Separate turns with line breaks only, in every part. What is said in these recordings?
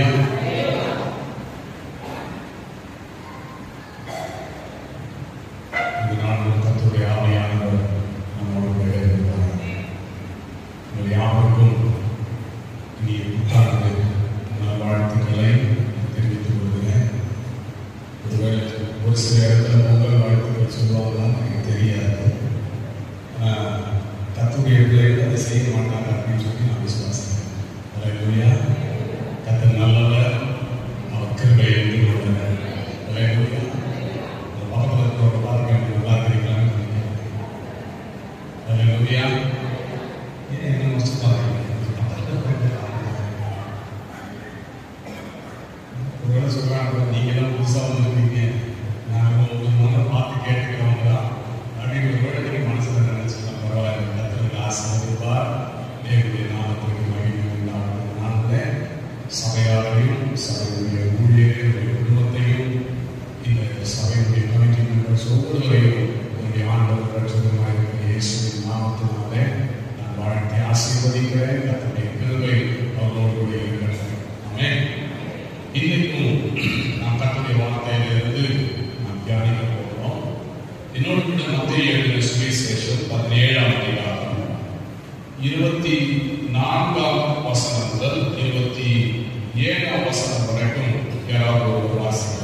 அல்லேலூயா. இந்த நாள் கர்த்தருடைய ஆவியானவர் நம்மோடு கூட இருக்கிறார். உங்கள் யாவருக்கும் இனிய புத்தாண்டு நல்வாழ்த்துக்களை தெரிவித்துக் கொள்கிறேன். ஒருவேளை ஒரு சில இடத்துல பொங்கல் வாழ்த்துக்கள் சொல்லுவாங்கன்னு எனக்கு தெரியாது. கர்த்தருடைய பிள்ளைகள் அதை செய்ய மாட்டாங்க அப்படின்னு சொல்லி நான் விசுவாசிக்கிறேன். அல்லேலூயா. கர்த்தர் நல்லவர், அவர் கிருபை என்று உள்ளவர். அல்லேலூயா. அந்த பக்கத்தில் இருக்கிற பார்க்க நல்லா தெரியுங்களான்னு நினைக்கிறேன். அல்லேலூயா. என்ன முடிச்சு பாருங்க. ஒருவேளை சொல்றாங்க, நீங்க தான் புதுசா வந்துருக்கீங்க, நாங்கள் உங்களுக்கு பார்த்து கேட்டுக்கிறவங்க தான் அப்படின்னு ஒருவேளை நீங்க மனசுல நினைச்சுக்கலாம். பரவாயில்ல, கர்த்தருக்கு ஆசீர்வதிப்பார், தேவனுடைய நாமத்திற்கு மகிமை உண்டாகும். நானுடைய சபையாரையும் சபையுடைய ஊழியர்களுடைய குடும்பத்தையும் இந்த சபையுடைய கமிட்டி மெம்பர்ஸ் ஒவ்வொருவரையும் என்னுடைய ஆண்டவர் ரட்சகருமாய் இருக்கிற இயேசுவின் நாமத்தினாலே நான் வாழ்த்தி ஆசீர்வதிக்கிறேன். கர்த்தருடைய கிருபை அவர்களோடு கூட இருக்கிறது. ஆமென். இன்னைக்கும் நாம் கர்த்தருடைய வார்த்தையிலிருந்து நாம் தியானிக்க போகிறோம். என்னோடு கூட மத்தேயு எழுதின சுவிசேஷம் 17ஆம் அதிகாரம் 24ஆம் வசனம் முதல் 27ஆம் வசனம் வரைக்கும் யாராவது ஒரு வாசிக்கலாம்.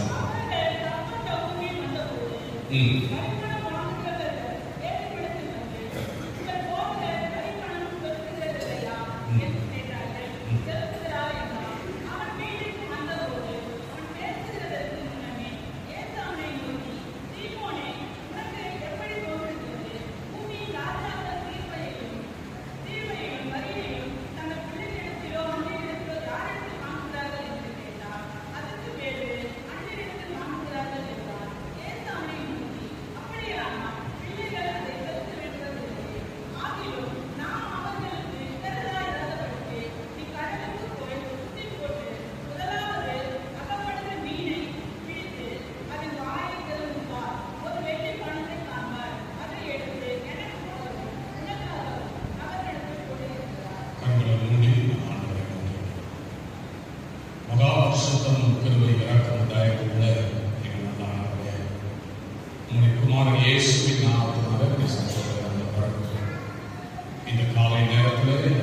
இந்த காலை நேரத்தில்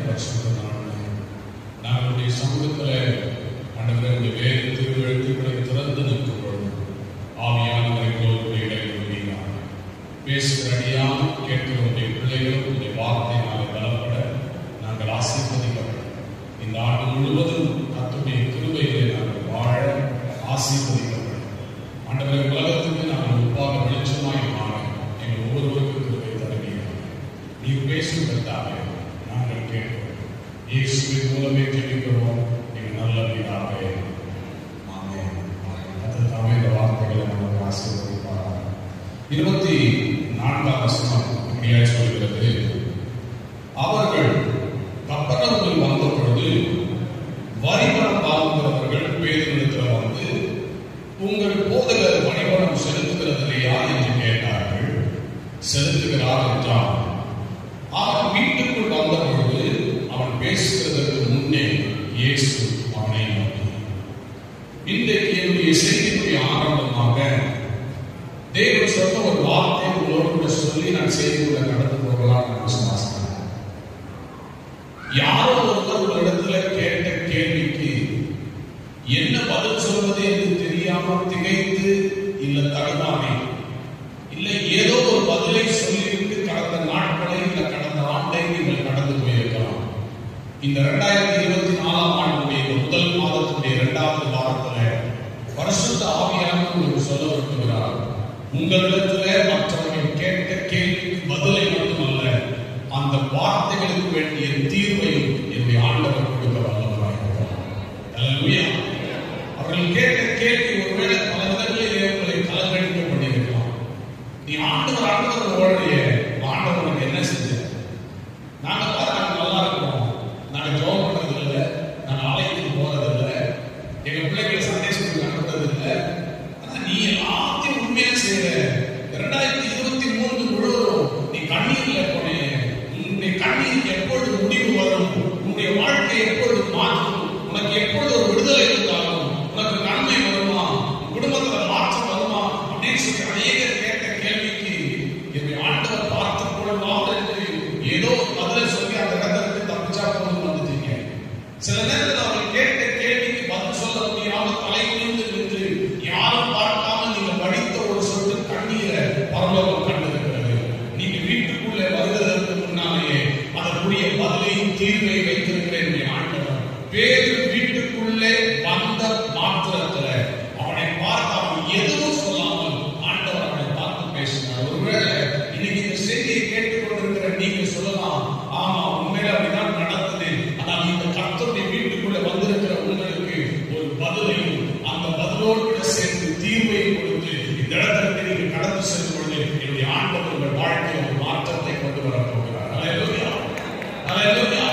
நாங்களுடைய சமூகத்தில் ஆண்டவருடைய வேறு திருவெழுத்துக்களை திறந்து நிற்கும் பொழுது ஆவியானவரை எங்களோடு இடைவெளியாக பேசுகிற அடியாக கேட்கிறவருடைய பிள்ளைகளும் உடைய வார்த்தையினால் பலப்பட நாங்கள் ஆசீர்வதிக்கப்படும். இந்த ஆண்டு முழுவதும் கர்த்தருடைய கிருபைகளை நாங்கள் வாழ ஆசீர்வதிக்கப்படும். ஆண்டவரை உலகத்துக்கு நாங்கள் உப்பாக வெளிச்சமாய் மாற எங்கள் ஒவ்வொருவருக்கும் கிருபை தருவீர்கள். நீர் பேசுவதற்காக நாங்கள் கேட்கிறோம். இயேசுவின் மூலமே கேட்கிறோம் எங்கள் நல்ல பிதாவே. ஆமென். கர்த்தர் தாமே இந்த வார்த்தைகளை நமக்கு ஆசீர்வதிப்பார். 24ஆம் வசனம் இப்படியாய் சொல்கிறது, அவர்கள் கப்பர்நகூமில் வந்த பொழுது வரிபணம் வாங்குகிறவர்கள் பேதுருவிடத்தில் வந்து, உங்கள் போதகர் வரிபணம் செலுத்துகிறதில்லையா என்று கேட்டார்கள். செலுத்துகிறார் என்றான். அவன் வீட்டுக்குள் வந்த பொழுது அவன் பேசுகிறதற்கு முன்னே இயேசு அவனை நோக்கி, இன்றைக்கு என்னுடைய செய்திக்குரிய ஆரம்பமாக தேவன் சொன்ன ஒரு வார்த்தை உங்களோடு கூட சொல்லி நான் செய்திக்குள்ள கடந்து போகலாம் என்று விசுவாசிக்கிறேன். யாரோ ஒருவர் ஒரு இடத்துல கேட்ட கேள்விக்கு என்ன பதில் சொல்வது என்று தெரியாமல் திகைத்து இல்ல தடுமாறி இல்ல ஏதோ ஒரு பதிலை சொல்லிவிட்டு கடந்த நாட்களை இல்ல கடந்த ஆண்டை நீங்கள் கடந்து போயிருக்கலாம். இந்த 2024ஆம் ஆண்டுடைய முதல் மாதத்துடைய 2வது வாரத்தில் பரிசுத்த ஆவியானவர் உங்களுக்கு சொல்ல விரும்புகிறார். உங்களிடத்துல மற்றவர்கள் கேட்ட கேள்விக்கு பதிலை மட்டுமல்ல, அந்த வார்த்தைகளுக்கு வேண்டிய தீர்வையும் என்னுடைய ஆண்டவர் கொடுக்க வல்லவராயிருக்கிறார். அல்லேலூயா. அவர்கள் கேட்ட கேள்வி ஒருவேளை பல விதங்களிலே உங்களை கலங்கடிக்க பண்ணியிருக்கலாம். நீ ஆண்டவர் ஓடைய ஆண்டவருக்கு என்ன செஞ்ச? நாங்க நல்லா இருக்கிறோம், நாங்க ஜெபம் பண்றது இல்லை, நாங்க ஆலயத்துக்கு போறது இல்லை, எங்க பிள்ளைகளை சண்டே ஸ்கூல் நடத்துறது இல்லை. ஆனா நீ எல்லாத்தையும் உண்மையா செய்யற. 2023 முழுவதும் நீ கண்ணீர்ல போனே. உன்னுடைய கண்ணீருக்கு எப்பொழுது முடிவு வரும்? உன்னுடைய வாழ்க்கை எப்பொழுது மாற்றும்? உனக்கு எப்பொழுது ஒரு விடுதலை உண்டாகும்? தீர்வை வைத்திருக்கிறேன் ஆண்டவர். பேதுரு வீட்டுக்குள்ளே வந்த மாத்திரத்துல அவனை பார்த்து அவன் எதுவும் சொல்லாமல் ஆண்டவர் அவனை பார்த்து பேசினார். ஒருவேளை இன்னைக்கு இந்த செய்தியை கேட்டுக்கொண்டிருக்கிற நீங்க சொல்லலாம், ஆமா உண்மையில அப்படிதான் நடந்தது. ஆனால் இந்த கர்த்தருடைய வீட்டுக்குள்ள வந்திருக்கிற உங்களுக்கு ஒரு பதிலையும் அந்த பதிலோடு கூட சேர்த்து தீர்வையும் கொடுத்து இந்த இடத்திற்கு நீங்க கடந்து செல்லும் பொழுது என்னுடைய ஆண்டவர் உங்கள் வாழ்க்கையில் ஒரு மாற்றத்தை கொண்டு வர போகிறார். அல்லேலூயா, அல்லேலூயா.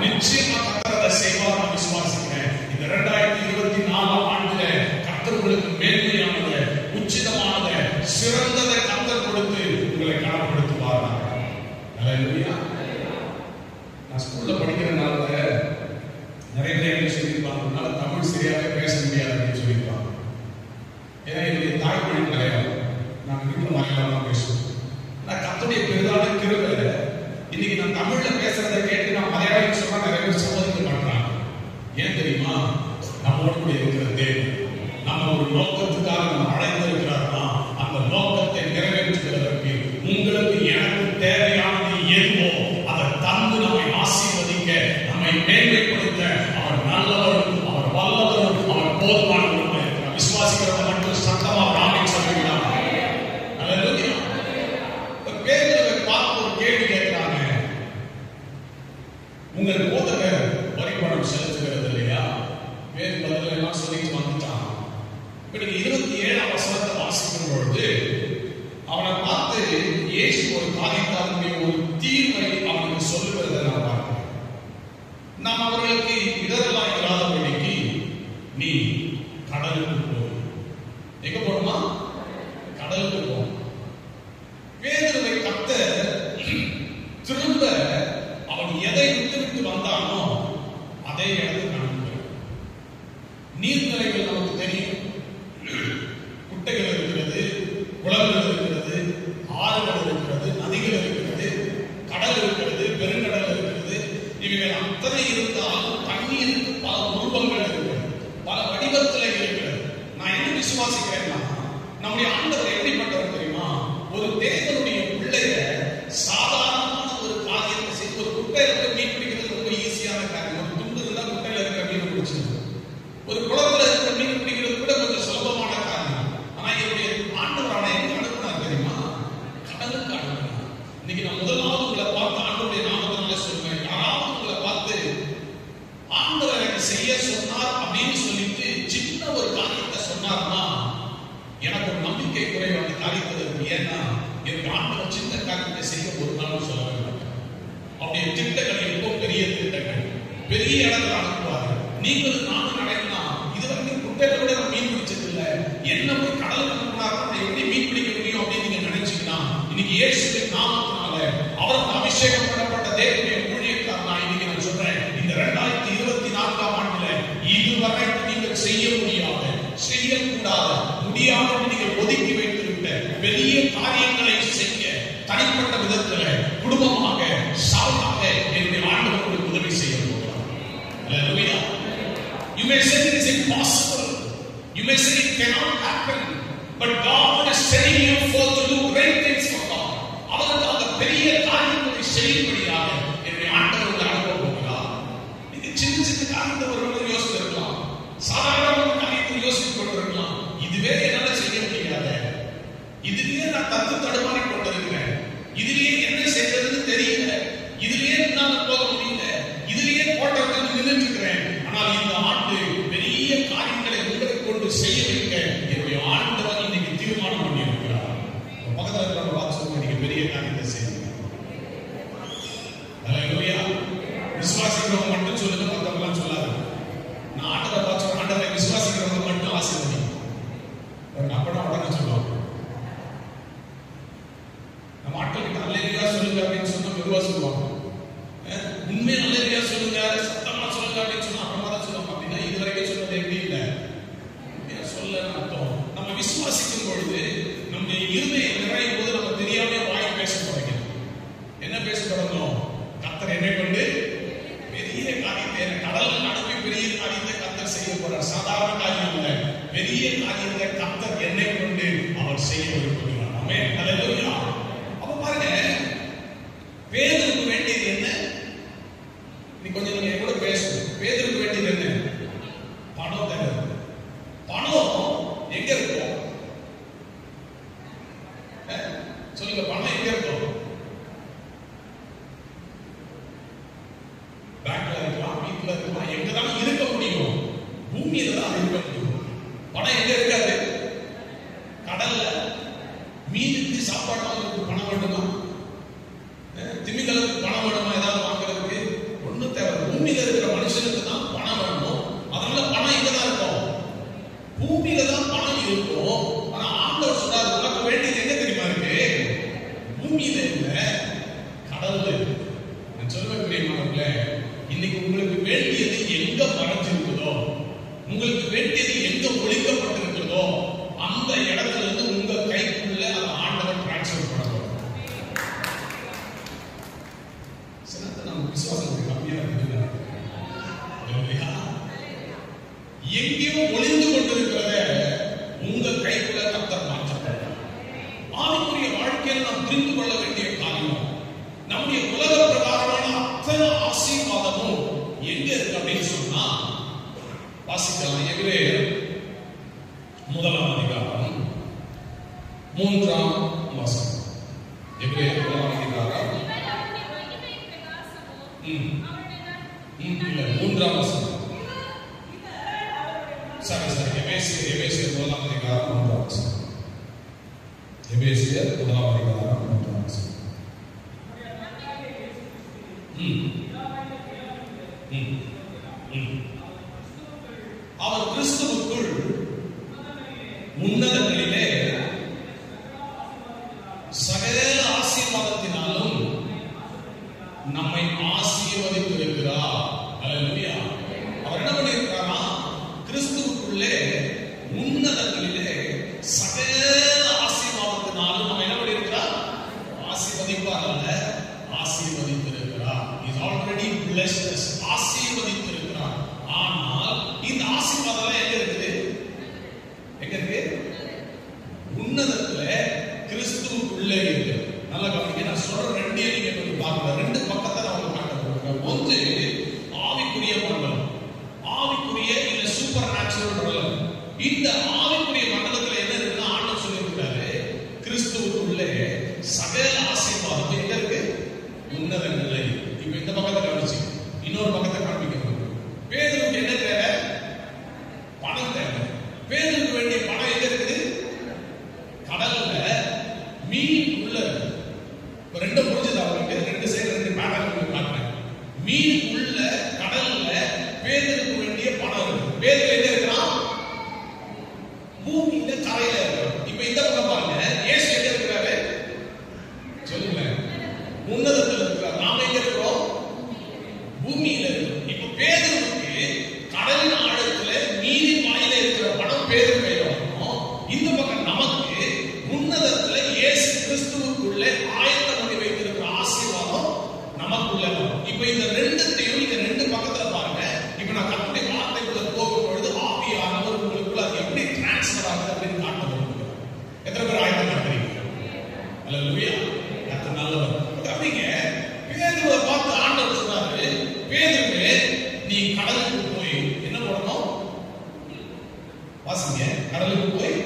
நிச்சயமா கர்த்தர் அதை செய்வார் நான் விசுவாசிக்கிறேன். இந்த 2024 ஆண்டுல கர்த்தர் உங்களுக்கு மேன்மையானதை, உச்சிதமானதை, சிறந்ததை கர்த்தர் கொடுத்து உங்களை கனப்படுத்துவார். அல்லேலூயா. நான் ஸ்கூல்ல படிக்கிறனால நிறைய பேர் சொல்லியிருப்பாங்க, தமிழ் சரியாவே பேச முடியாது அப்படின்னு சொல்லியிருப்பாங்க. ஏன்னா என்னுடைய தாய்மொழி மலையாளம், நான் வீட்டில் மலையாளம் தான் பேசுவேன். ஆனால் கர்த்தருடைய பெரிதான கிருபையில இன்னைக்கு நான் தமிழ்ல பேசுறதை கேட்டு நான் மலையாளம் சொன்னா நிறைய பேர் சம்மதிக்க மாட்டாங்க. ஏன் தெரியுமா? நம்மோடு கூட இருக்கிற தேவன் நம்ம ஒரு நோக்கத்துக்காக நம்ம அழைத்திருக்கிறார்னா அந்த நோக்கத்தை நிறைவேற்றுவதற்கு உங்களுக்கு எனக்கு தேவையானது எதுவோ அதை தந்து நம்மை ஆசீர்வதிக்க, நம்மை மேன்மைப்படுத்த அவர் நல்லவரும், அவர் வல்லவரும், அவர் போதுமானவரும் இருக்கிறார். விசுவாசிக்கிறவங்க மட்டும் சத்தமா ஆமென் சொல்லுகிறாங்க. அல்லேலூயா. பேதுருவை பார்த்து ஒரு கேள்வி கேட்கிறாங்க, உங்கள் போதகர் வரிப்பணம் செலுத்துகிறது இல்லையா? வேறு பதில் எல்லாம் சொல்லிட்டு வந்துட்டான். 27ஆம் வசனத்தை வாசிக்கும் பொழுது அவனை பார்த்து இயேசு ஒரு காரியத்தாருடைய ஒரு தீர்வை அவனுக்கு சொல்லுகிறதை நான் பார்க்கிறேன். நாம் அவர்களுக்கு இடரெல்லாம் இல்லாதபடிக்கு நீ கடலுக்கு போ. எங்க போகணுமா? கடலுக்கு போ. பேதுருவை கர்த்தர் திரும்ப அவன் எதை விட்டு வந்தானோ அதே இடத்துக்கு அனுப்புகிறார். நீர்நிலைகள் நமக்கு தெரியும், குட்டைகள் இருக்கிறது, குளங்கள் இருக்கிறது, ஆறுகள் இருக்கிறது, நதிகள் இருக்கிறது, கடல் இருக்கிறது, பெருங்கடல் இருக்கிறது. இவைகள் அத்தனை இருந்தாலும் தண்ணீருக்கு பல உருவங்கள் இருக்கிறது, பல வடிவத்தில் இருக்கிறது. நான் என்ன விசுவாசிக்கிறேன்னா, நம்முடைய ஆண்டவர் எப்படிப்பட்டவர் தெரியுமா? ஒரு தேவனுடைய பிள்ளைய சாதாரணமான ஒரு காரியத்தை செய்து, ஒரு குட்டையில மீன் பிடிக்கிறது ரொம்ப ஈஸியான காரியம். ஒரு துண்டு இருந்தா குட்டையில இருக்கிற மீன் பிடிச்சிருக்கு. ஒரு குளத்துல இருக்கிற மீன் பிடிக்கிறது கூட கொஞ்சம் சுலபமான காரியம். ஆனா என்னுடைய ஆண்டவர் அவனை எங்க அனுப்புனார் தெரியுமா? கடலுக்கு அனுப்புனார். இன்னைக்கு நான் முதலாவது உங்களை பார்த்து ஆண்டவருடைய நாமத்தினால சொல்லுவேன், யாராவது உங்களை பார்த்து ஆண்டவர் எனக்கு செய்ய சொன்னார் அப்படின்னு சொல்லிட்டு சின்ன ஒரு காரியத்தை சொன்னார்னா எனக்கு ஒரு நம்பிக்கை குறைவு அந்த காரியத்தில் இருக்கு. ஏன்னா எனக்கு ஆண்டவர் சின்ன காரியத்தை செய்ய ஒரு நாளும் சொல்ல வேண்டும். அவருடைய திட்டங்கள் எப்போ பெரிய திட்டங்கள், பெரிய இடத்துல அனுப்புவார்கள். நீங்களும் நானும் நடக்கினா இதுவரைக்கும் குட்டையில கூட நான் மீன் பிடிச்சது இல்லை, என்ன போய் கடலுக்கு அனுப்புனாருன்னா எப்படி மீன் பிடிக்க முடியும் அப்படின்னு நீங்க நினைச்சீங்கன்னா, இன்னைக்கு இயேசுவின் நாமத்தினால அவருக்கு அபிஷேகம் பண்ணப்பட்ட தேவனுடைய ஊழியக்காரனா இன்னைக்கு நான் சொல்றேன், இந்த 2024ஆம் ஆண்டுல இதுவரை நீங்கள் செய்ய முடியாத, செய்யக்கூடாத, முடியாத நீங்கள் ஒதுக்கி வைத்திருந்த பெரிய காரியங்களை செய்ய தனிப்பட்ட விதத்தில் குடும்பமாக சாவாக என்னுடைய ஆண்டவர் உங்களுக்கு உதவி செய்ய போகிறார். Hallelujah. You may say it is impossible. You may say it cannot happen. But God is setting you forth to do great things for God. அவருக்கு அந்த பெரிய காரியங்களை செய்யும்படியாக என்னுடைய ஆண்டவர் உங்களை அனுப்ப போகிறார். நீங்க சின்ன சின்ன காரியத்தை ஒருவரை யோசித்திருக்கலாம், சாதாரண காரியத்தை யோசித்துக் கொண்டிருக்கலாம். இதுவே என்னால செய்ய முடியாத, இதுலயே நான் தடுமாறி கொண்டிருக்கிறேன், இதுலயே என்ன செய்யறதுன்னு தெரியல, இதுலயே என்னால போக முடியல, இதுலயே போட்டதுக்கு நின்றுட்டு இருக்கிறேன். ஆனால் இந்த ஆண்டு பெரிய காரியங்களை உங்களை கொண்டு செய்ய வைக்க என்னுடைய ஆண்டவர் இன்னைக்கு தீர்மானம் பண்ணி இருக்கிறார். பக்கத்தில் இருக்கிற வாக்கு சொல்லுங்க, நீங்க பெரிய காரியத்தை செய்யுங்க. அல்லேலூயா. விசுவாசிக்கிறவங்க மட்டும் சொல்லுங்க, மற்றவங்களாம் சொல்லாது. நான் ஆண்டவரை பார்த்து ஆண்டவரை விசுவாசிக்கிறவங்க மட்டும் ஆசீர்வதிங்க. அப்பதான் உடனே சொல்லுவாங்க. நம்ம ஆட்களுக்கு அல்லேலூயா சொல்லுங்க அப்படின்னு சொன்னா மெதுவா சொல்லுவாங்க. உண்மையை அல்லேலூயா சொல்லுங்க, சத்தமா சொல்லுங்க அப்படின்னு சொன்னா அப்புறமா தான் சொல்லுவாங்க. அப்படின்னா இதுவரைக்கும் சொன்னது எப்படி இல்லை சொல்ல அர்த்தம். நம்ம விசுவாசிக்கும் பொழுது நம்முடைய இருதயம் நிறையும் போது நம்ம தெரியாம வாய் பேச தொடங்கும். என்ன பேச தொடங்கும்? கர்த்தர் என்னை கொண்டு பெரிய காரியத்தை, கடல் நடுவே பெரிய காரியத்தை கர்த்தர் செய்ய போறார். சாதாரண காரியம் இல்லை, பெரிய காரியத்தை கர்த்தர் என்னை கொண்டு அவர் செய்ய விரும்புகிறார். ஆமென். அல்லேலூயா. அப்ப பாருங்க, பேதுருக்கு வேண்டியது என்ன? நீ கொஞ்சம் நீங்க கூட பேசணும். பேதருக்கு வேண்டியது என்ன? பணம் தேவை. பணம் எங்க இருக்கும்? சொல்லுங்க, பணம் எங்க இருக்கும்? பேங்க்ல இருக்கலாம், வீட்டுல இருக்கலாம், எங்கதான் இருக்க முடியும்? பூமியில தான் இருக்க முடியும். பணம் எங்க இருக்காது? கடல்ல. மீனுக்கு சாப்பாடு வாங்குறதுக்கு பணம் வேண்டுமா? திமிங்கலத்துக்கு பணம் வேணுமா? ஏதாவது வாங்குறதுக்கு ஒண்ணும் தேவை. பூமியில இருக்கிற மனுஷனுக்கு தான் பணம் வேணும். அதனால பணம் இங்கதான் இருக்கும், பூமியில தான் பணம் இருக்கும். ஆனா ஆண்டவர் சொல்றாரு, உனக்கு வேண்டியது எங்க தெரியுமா இருக்கு? பூமியில இல்ல, கடவுள். நான் சொல்லுவேன் பிரியமானவர்களே, இன்னைக்கு உங்களுக்கு வேண்டியது எங்க மறைஞ்சிருக்குதோ, உங்களுக்கு வேண்டியது எங்க ஒழிக்கப்பட்டிருக்கிறதோ, அந்த இடத்துல இருந்து உங்க கைக்குள்ள அந்த ஆண்டவர் டிரான்ஸ்ஃபர் பண்ணணும். சிலது நம்ம விசுவாசம் கம்மியா இருக்குது. எங்கேயோ ஒளிந்து கொண்டிருக்கிறத உங்க கைக்குள்ள கர்த்தர் மாற்றப்படும். ஆவிக்குரிய வாழ்க்கையில் நாம் புரிந்து கொள்ள வேண்டிய காரியம், நம்முடைய உலக பிரகாரமான அத்தனை ஆசீர்வாதமும் எங்க இருக்கு அப்படின்னு சொன்னா, வாசிக்கலாம். எபிரேயர் 1ஆம் அதிகாரம் 3ஆம் வசனம். எபிரேயர் 1ஆம் அதிகாரம் இல்ல 3ஆம் வசனம். சரி எபேசியர் 1ஆம் அதிகாரம் 3ஆம் வசனம். எபேசியர் 1ஆம் அதிகாரம் 3ஆம் வசனம். அவர் கிறிஸ்துவுக்குள் உன்னதங்களிலே சகல ஆசீர்வாதத்தினாலும் நம்மை ஆசீர்வதித்திருக்கிறார். அல்லேலூயா. அவர் என்ன பண்ணியிருக்கிறாரா? கிறிஸ்துவுக்குள்ளே உன்னதங்களிலே சகல ஆசீர்வாதத்தினாலும் நம்ம என்ன பண்ணியிருக்கிறார்? ஆசீர்வதிப்பார் அல்ல, ஆசீர்வதித்திருக்கிறார். இஸ் ஆல்ரெடி பிளஸ்ட் us, ஆசீர்வதித்திருக்கிறார். ஆனால் இந்த ஆசீர்வாதம் எங்க இருக்குது? எங்க இருக்கு? உன்னதத்துல கிறிஸ்துவுக்குள்ளே இருக்கு. நல்லா கவனிங்க, நான் சொல்ற ரெண்டே நீங்க கொஞ்சம் பார்க்கணும். ரெண்டு பக்கத்தை நான் உங்களுக்கு காட்ட போறேன். ஒன்று ஆவிக்குரிய மண்டலம், ஆவிக்குரிய இல்ல சூப்பர் நேச்சுரல் மண்டலம். இந்த ஆவிக்குரிய மண்டலத்துல என்ன இருக்குன்னா, ஆண்டவர் சொல்லியிருக்கிறாரு, கிறிஸ்துவுக்குள்ளே சகல ஆசீர்வாதம் எங்க இருக்கு? உன்னதங்கள்ல. இப்ப இந்த பக்கத்தை கவனிச்சு இன்னொரு பக்கத்தை காண்பிக்கணும். பேதுருக்கு என்ன தேவை? பணம் தேவை. பேதுருக்கு வேண்டிய பணம் எங்க இருக்குது? கடல்ல, மீன் உள்ள. ரெண்டு புரிஞ்சது அவங்களுக்கு, ரெண்டு சைடு ரெண்டு பேட்டர்ன் காட்டுறேன். மீன் உள்ள கடல்ல பேதுருக்கு வேண்டிய பணம் இருக்கு. பேதுரு எங்க இருக்கிறான்? பூமியில, கரையில இருக்கிறான். இப்ப இந்த பக்கம் பாருங்க, இயேசு எங்க இருக்கிறாரு? சொல்லுங்க. உன்னதத்தில் இருக்கிறார். நாம எங்க இருக்கிறோம்? பூமியில இருக்கிறோம். இப்ப பேதுருக்கு கடலின் ஆழத்துல மீனின் வாயில இருக்கிற பணம் பேதுரு கையில வரணும். இந்த பக்கம் நமக்கு உன்னதத்துல இயேசு கிறிஸ்துவுக்குள்ளே ஆயத்தம் பண்ணி வைத்திருக்கிற ஆசீர்வாதம் நமக்குள்ள வரும். இப்ப இந்த ரெண்டுத்தையும் இந்த ரெண்டு பக்கத்துல பாருங்க. இப்ப நான் கர்த்தருடைய வார்த்தைக்குள்ள போகும் பொழுது ஆவியானவர் உங்களுக்குள்ள அது எப்படி டிரான்ஸ்ஃபர் ஆகுது அப்படின்னு காட்ட விரும்புகிறேன். எத்தனை பேர் ஆயத்தம் பண்றீங்க? அல்லேலூயா. கர்த்தர் நல்லவர். அப்படிங்க பேதுருவை பார்த்து ஆண்டவர் சொல்றாரு, பேதுருவே நீ கடலுக்கு போய் என்ன பண்ணணும்? வாசிங்க. கடலுக்கு போய்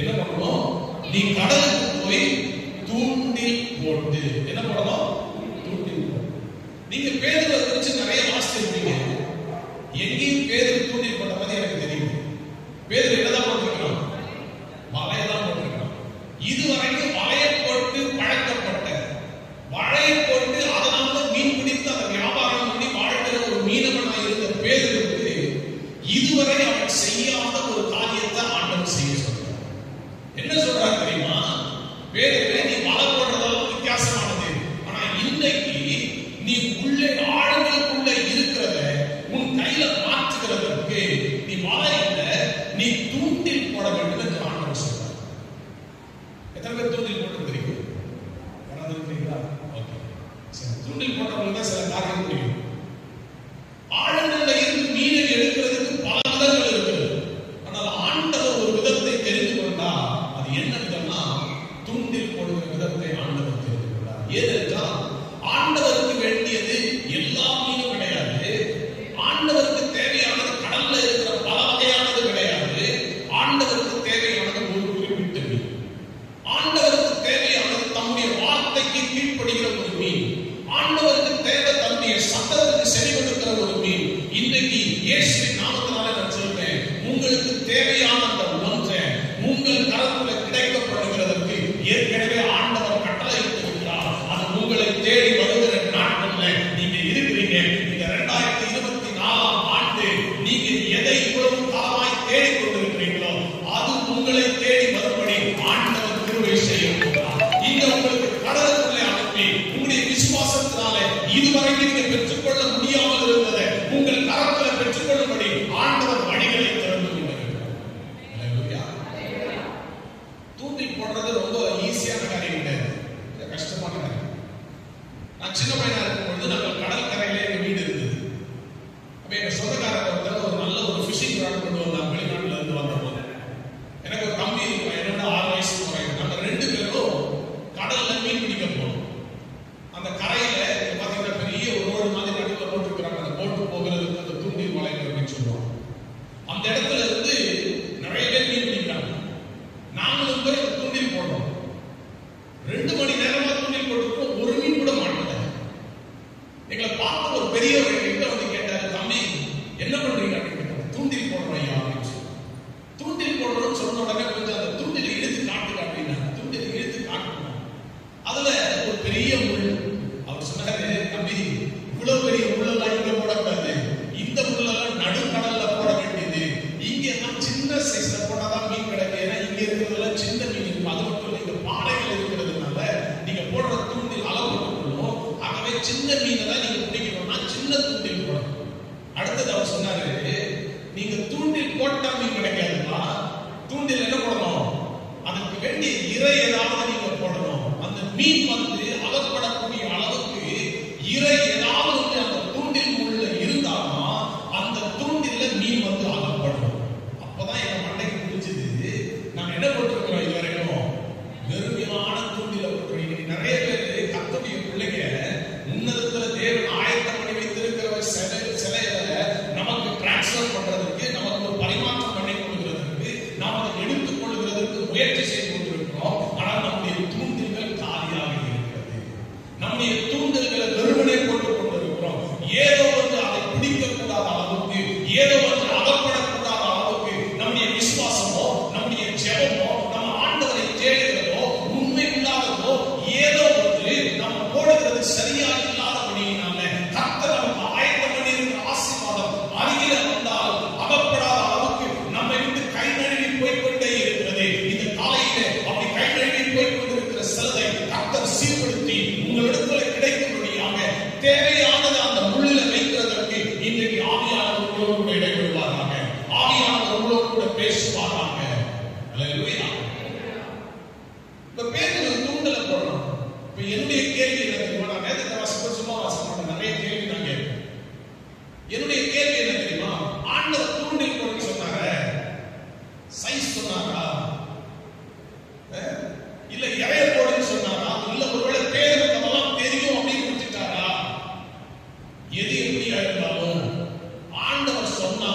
என்ன பண்ணணும்? நீ கடலுக்கு போய் தூண்டில் போட்டு என்ன பண்ணணும்? தூண்டில் போட்டு. நீங்க பேதுருவை குறிச்சு நிறைய வாசிச்சிருப்பீங்க. எங்கேயும் பேதுரு தூண்டில் போட்ட மாதிரி எனக்கு தெரியும். பேதுரு என்னதான் போட்டிருக்கிறான்? வலையெல்லாம் போட்டிருக்கிறான். இதுவரைக்கும் வலையை போட்டு பழக்கப்பட்ட, வலையை போட்டு அதனால மீன் பிடித்து அந்த வியாபாரம் பண்ணி வாழ்கிற ஒரு மீனவனாக இருந்த பேதுருக்கு இதுவரை அவன் செய்யாத ஒரு காரியத்தை ஆண்டவர் செய்ய சொல்றார். என்ன சொல்றாரு தெரியுமா? பேதுருவே நீ வலை போடுறதெல்லாம் வித்தியாசமானது. ஆனா இன்னைக்கு நீ உள்ளே ஆழங்களுக்குள்ள இருக்கிறத உன் கையில மாற்றுகிறதற்கு நீ வலை இல்ல, நீ தூண்டில் போட வேண்டும் என்று ஆண்டவர் சொல்றார். எத்தனை பேர் தூண்டில் போட்டு தெரியும்? இருக்கீங்களா? ஓகே. தூண்டில் போட்டவங்க தான் சில காரியம் முடியும். ஆழங்கள்ல இருந்து மீனை எடுக்கிறதுக்கு பல விதங்கள் இருக்குது. ஆனால் ஆண்டவர் ஒரு விதத்தை தெரிந்து கொண்டா அது என்ன விதம்னா தூண்டில் போடுகிற விதத்தை ஏனென்றால் ஆண்டவருக்கு வேண்டியது எல்லா மீனும் கிடையாது. ஆண்டவருக்கு தேவையானது கடல்ல இருக்கிற பல வகையானது கிடையாது. ஆண்டவருக்கு தேவையானது ஒரு குறிப்பிட்ட மீன். ஆண்டவருக்கு தேவையானது தம்முடைய வார்த்தைக்கு கீழ்ப்படுகிற ஒரு மீன். ஆண்டவருக்கு தேவை தன்னுடைய சத்தத்துக்கு செவிமடுக்கிற ஒரு மீன். இன்றைக்கு இயேசுவின் நாமத்தினால நான் சொல்றேன், உங்களுக்கு தேவையான அந்த ஒன்றை உங்கள் கரத்தில் கிடைக்கப்படுகிறதற்கு ஏற்கனவே ஆண்டவர் கட்டளை இருக்கிறார். அது உங்களை தேடி வருகிற நாட்களில் நீங்க இருக்கிறீங்க. இந்த 2024ஆம் ஆண்டு நீங்க எதை இவ்வளவு காலமாய் தேடிக் கொண்டிருக்கிறீங்களோ அது உங்களை தேடி வரும்படி ஆண்டவர் கிருபை செய்கிறார். இங்க உங்களுக்கு கடலுக்குள்ளே அனுப்பி உங்களுடைய விசுவாசத்தினால இதுவரைக்கும் நீங்க பெற்றுக்கொள்ள முடியாமல் இருந்ததை உங்கள் கரத்தில் பெற்றுக்கொள்ளும்படி ஆண்டவர் வழிகளை திறந்து கொண்டிருக்கிறார். தூண்டில் போடுறது ரொம்ப ஈஸியான காரியம் கிடையாது, கஷ்டமான காரியம். நான் சின்ன பையனா இருக்கும்பொழுது நாங்கள் கடற்கரையில எங்க வீடு இருந்தது. அப்ப எங்க சொந்தக்காரங்க ஒருத்தர் ஒரு நல்ல ஒரு ஃபிஷிங் ராட் கொண்டு வந்தாங்க. வெளிநாட்டுல இருந்து வந்த போது எனக்கு ஒரு தம்பி என்னோட 6 வயசு குறையும். நாங்க 2 பேரும் கடல்ல மீன் பிடிக்க போனோம். அந்த கரையில பாத்தீங்கன்னா பெரிய ஒரு ரோடு மாதிரி நடுவில் போட்டுருக்காங்க. அந்த போட்டு போகிறதுக்கு அந்த தூண்டில் வலை அப்படின்னு சொல்லுவாங்க. அந்த இடத்துல இருந்து நிறைய பேர் மீன் பிடிக்கிறாங்க. நாங்களும் போய் அந்த தூண்டில் போடுறோம். 2 மணி நேரமா தூண்டில் போட்டுருக்கோம். ஒரு மீன் கூட மாட்டல. எங்களை பார்த்து ஒரு பெரியவர் கிட்ட வந்து கேட்டாரு, தம்பி என்ன பண்றீங்க அப்படின்னு கேட்டாங்க. தூண்டில் போடுறோம் ஐயா அப்படின்னு சொல்லி. தூண்டில் போடுறோம்னு சொன்ன உடனே கொஞ்சம் அந்த தூண்டில் இழுத்து காட்டுங்க அப்படின்னா தூண்டில் இழுத்து காட்டணும். அதுல ஒரு பெரிய முள். அவர் சொன்னாரு, தம்பி இவ்வளவு பெரிய முள்ளெல்லாம் இங்க போடக்கூடாது, இந்த முள்ளெல்லாம் நடுக்கடல்ல போட வேண்டியது. இங்க எல்லாம் சின்ன சைஸ்ல போட்டாதான் மீன் கிடைக்கும். ஏன்னா இங்க இருக்கிறதெல்லாம் சின்ன மீன் இருக்கும். அது மட்டும் இல்லை, இங்க பாறைகள் இருக்கிறதுனால நீங்க போடுற தூண்டில் அளவு போடணும். ஆகவே சின்ன மீனை தான் நீங்க பிடிக்கணும்னா சின்ன தூண்டில் போடணும். அடுத்தது அவர் சொன்னாரு, நீங்க தூண்டில் போட்டா மீன் கிடைக்காதுப்பா. தூண்டில் என்ன போடணும், அதுக்கு வேண்டிய இறை ஏதாவது நீங்க போடணும். அந்த மீன் வந்து அகப்படக்கூடிய அளவுக்கு இறை ஏதாவது அந்த தூண்டில் உள்ள இருந்தாலும் அந்த தூண்டில்ல மீன் வந்து அகப்படணும். அப்பதான் எங்க மண்டைக்கு பிடிச்சது. நாங்க என்ன போட்டிருக்கிறோம் இது வரைக்கும், வெறுமையான தூண்டில போட்டிருக்கோம். நிறைய பேர் கர்த்தருடைய பிள்ளைங்க உன்னதத்துல தேவன் ஆயத்தம் பண்ணி வைத்திருக்கிற சிலையில நமக்கு டிரான்ஸ்பர் பண்றதுக்கு, நமக்கு ஒரு பரிமாற்றம் பண்ணி கொடுக்கிறதுக்கு, நாம் அதை எடுத்துக் கொள்கிறதுக்கு முயற்சி செய்து கொண்டிருக்கிறோம். ஆனால் நம்முடைய தூண்டில்கள் காலியாக இருக்கிறது. நம்முடைய தூண்டில்களை வெறுமனே போட்டுக் கொண்டிருக்கிறோம். ஏதோ வந்து அதை பிடிக்க கூடாத அளவுக்கு, ஏதோ வந்து அகப்படக்கூடாத அளவுக்கு நம்முடைய விசுவாசமோ நம்முடைய ஜெபமோ நம்ம ஆண்டவரை தேடுகிறதோ உண்மை இல்லாததோ ஏதோ வந்து நம்ம போடுகிறது சரியா இல்லாதபடியினால கர்த்தர் நமக்கு ஆயத்தம் பண்ணியிருக்கிற ஆசீர்வாதம் அருகில வந்தால் அகப்படாத அளவுக்கு நம்மை விட்டு கை நழுவி போய்கொண்டே இருக்கிறது. இந்த காலையில அப்படி கை நழுவி போய்கொண்டிருக்கிற சிலதை கர்த்தர் சீர்படுத்தி உங்களிடத்துல கிடைக்கும்படியாக தேவையானது அந்த முள்ளில வைக்கிறதற்கு இன்றைக்கு ஆவியானவர் உங்களோடு கூட இடைபெறுவாராக. ஆவியானவர் உங்களோடு கூட பேசுவாராக. அல்லேலூயா. இப்ப பேருக்கு தூண்டல போடணும். இப்ப என்னுடைய கேள்வி என்ன தெரியுமா, நான் நேரத்தை வாசிப்ப சும்மா வாசிக்க மாட்டேன், நிறைய கேள்வி நான் கேட்பேன். என்னுடைய கேள்வி என்ன தெரியுமா, ஆண்டவர் தூண்டில் போட்டு சொன்னாங்க, சைஸ் சொன்னாரா, இல்ல இறைய போடுன்னு சொன்னாரா, இல்ல ஒருவேளை பேருக்கு அதெல்லாம் தெரியும் அப்படின்னு விட்டுட்டாரா? எது எப்படியா இருந்தாலும் ஆண்டவர் சொன்னா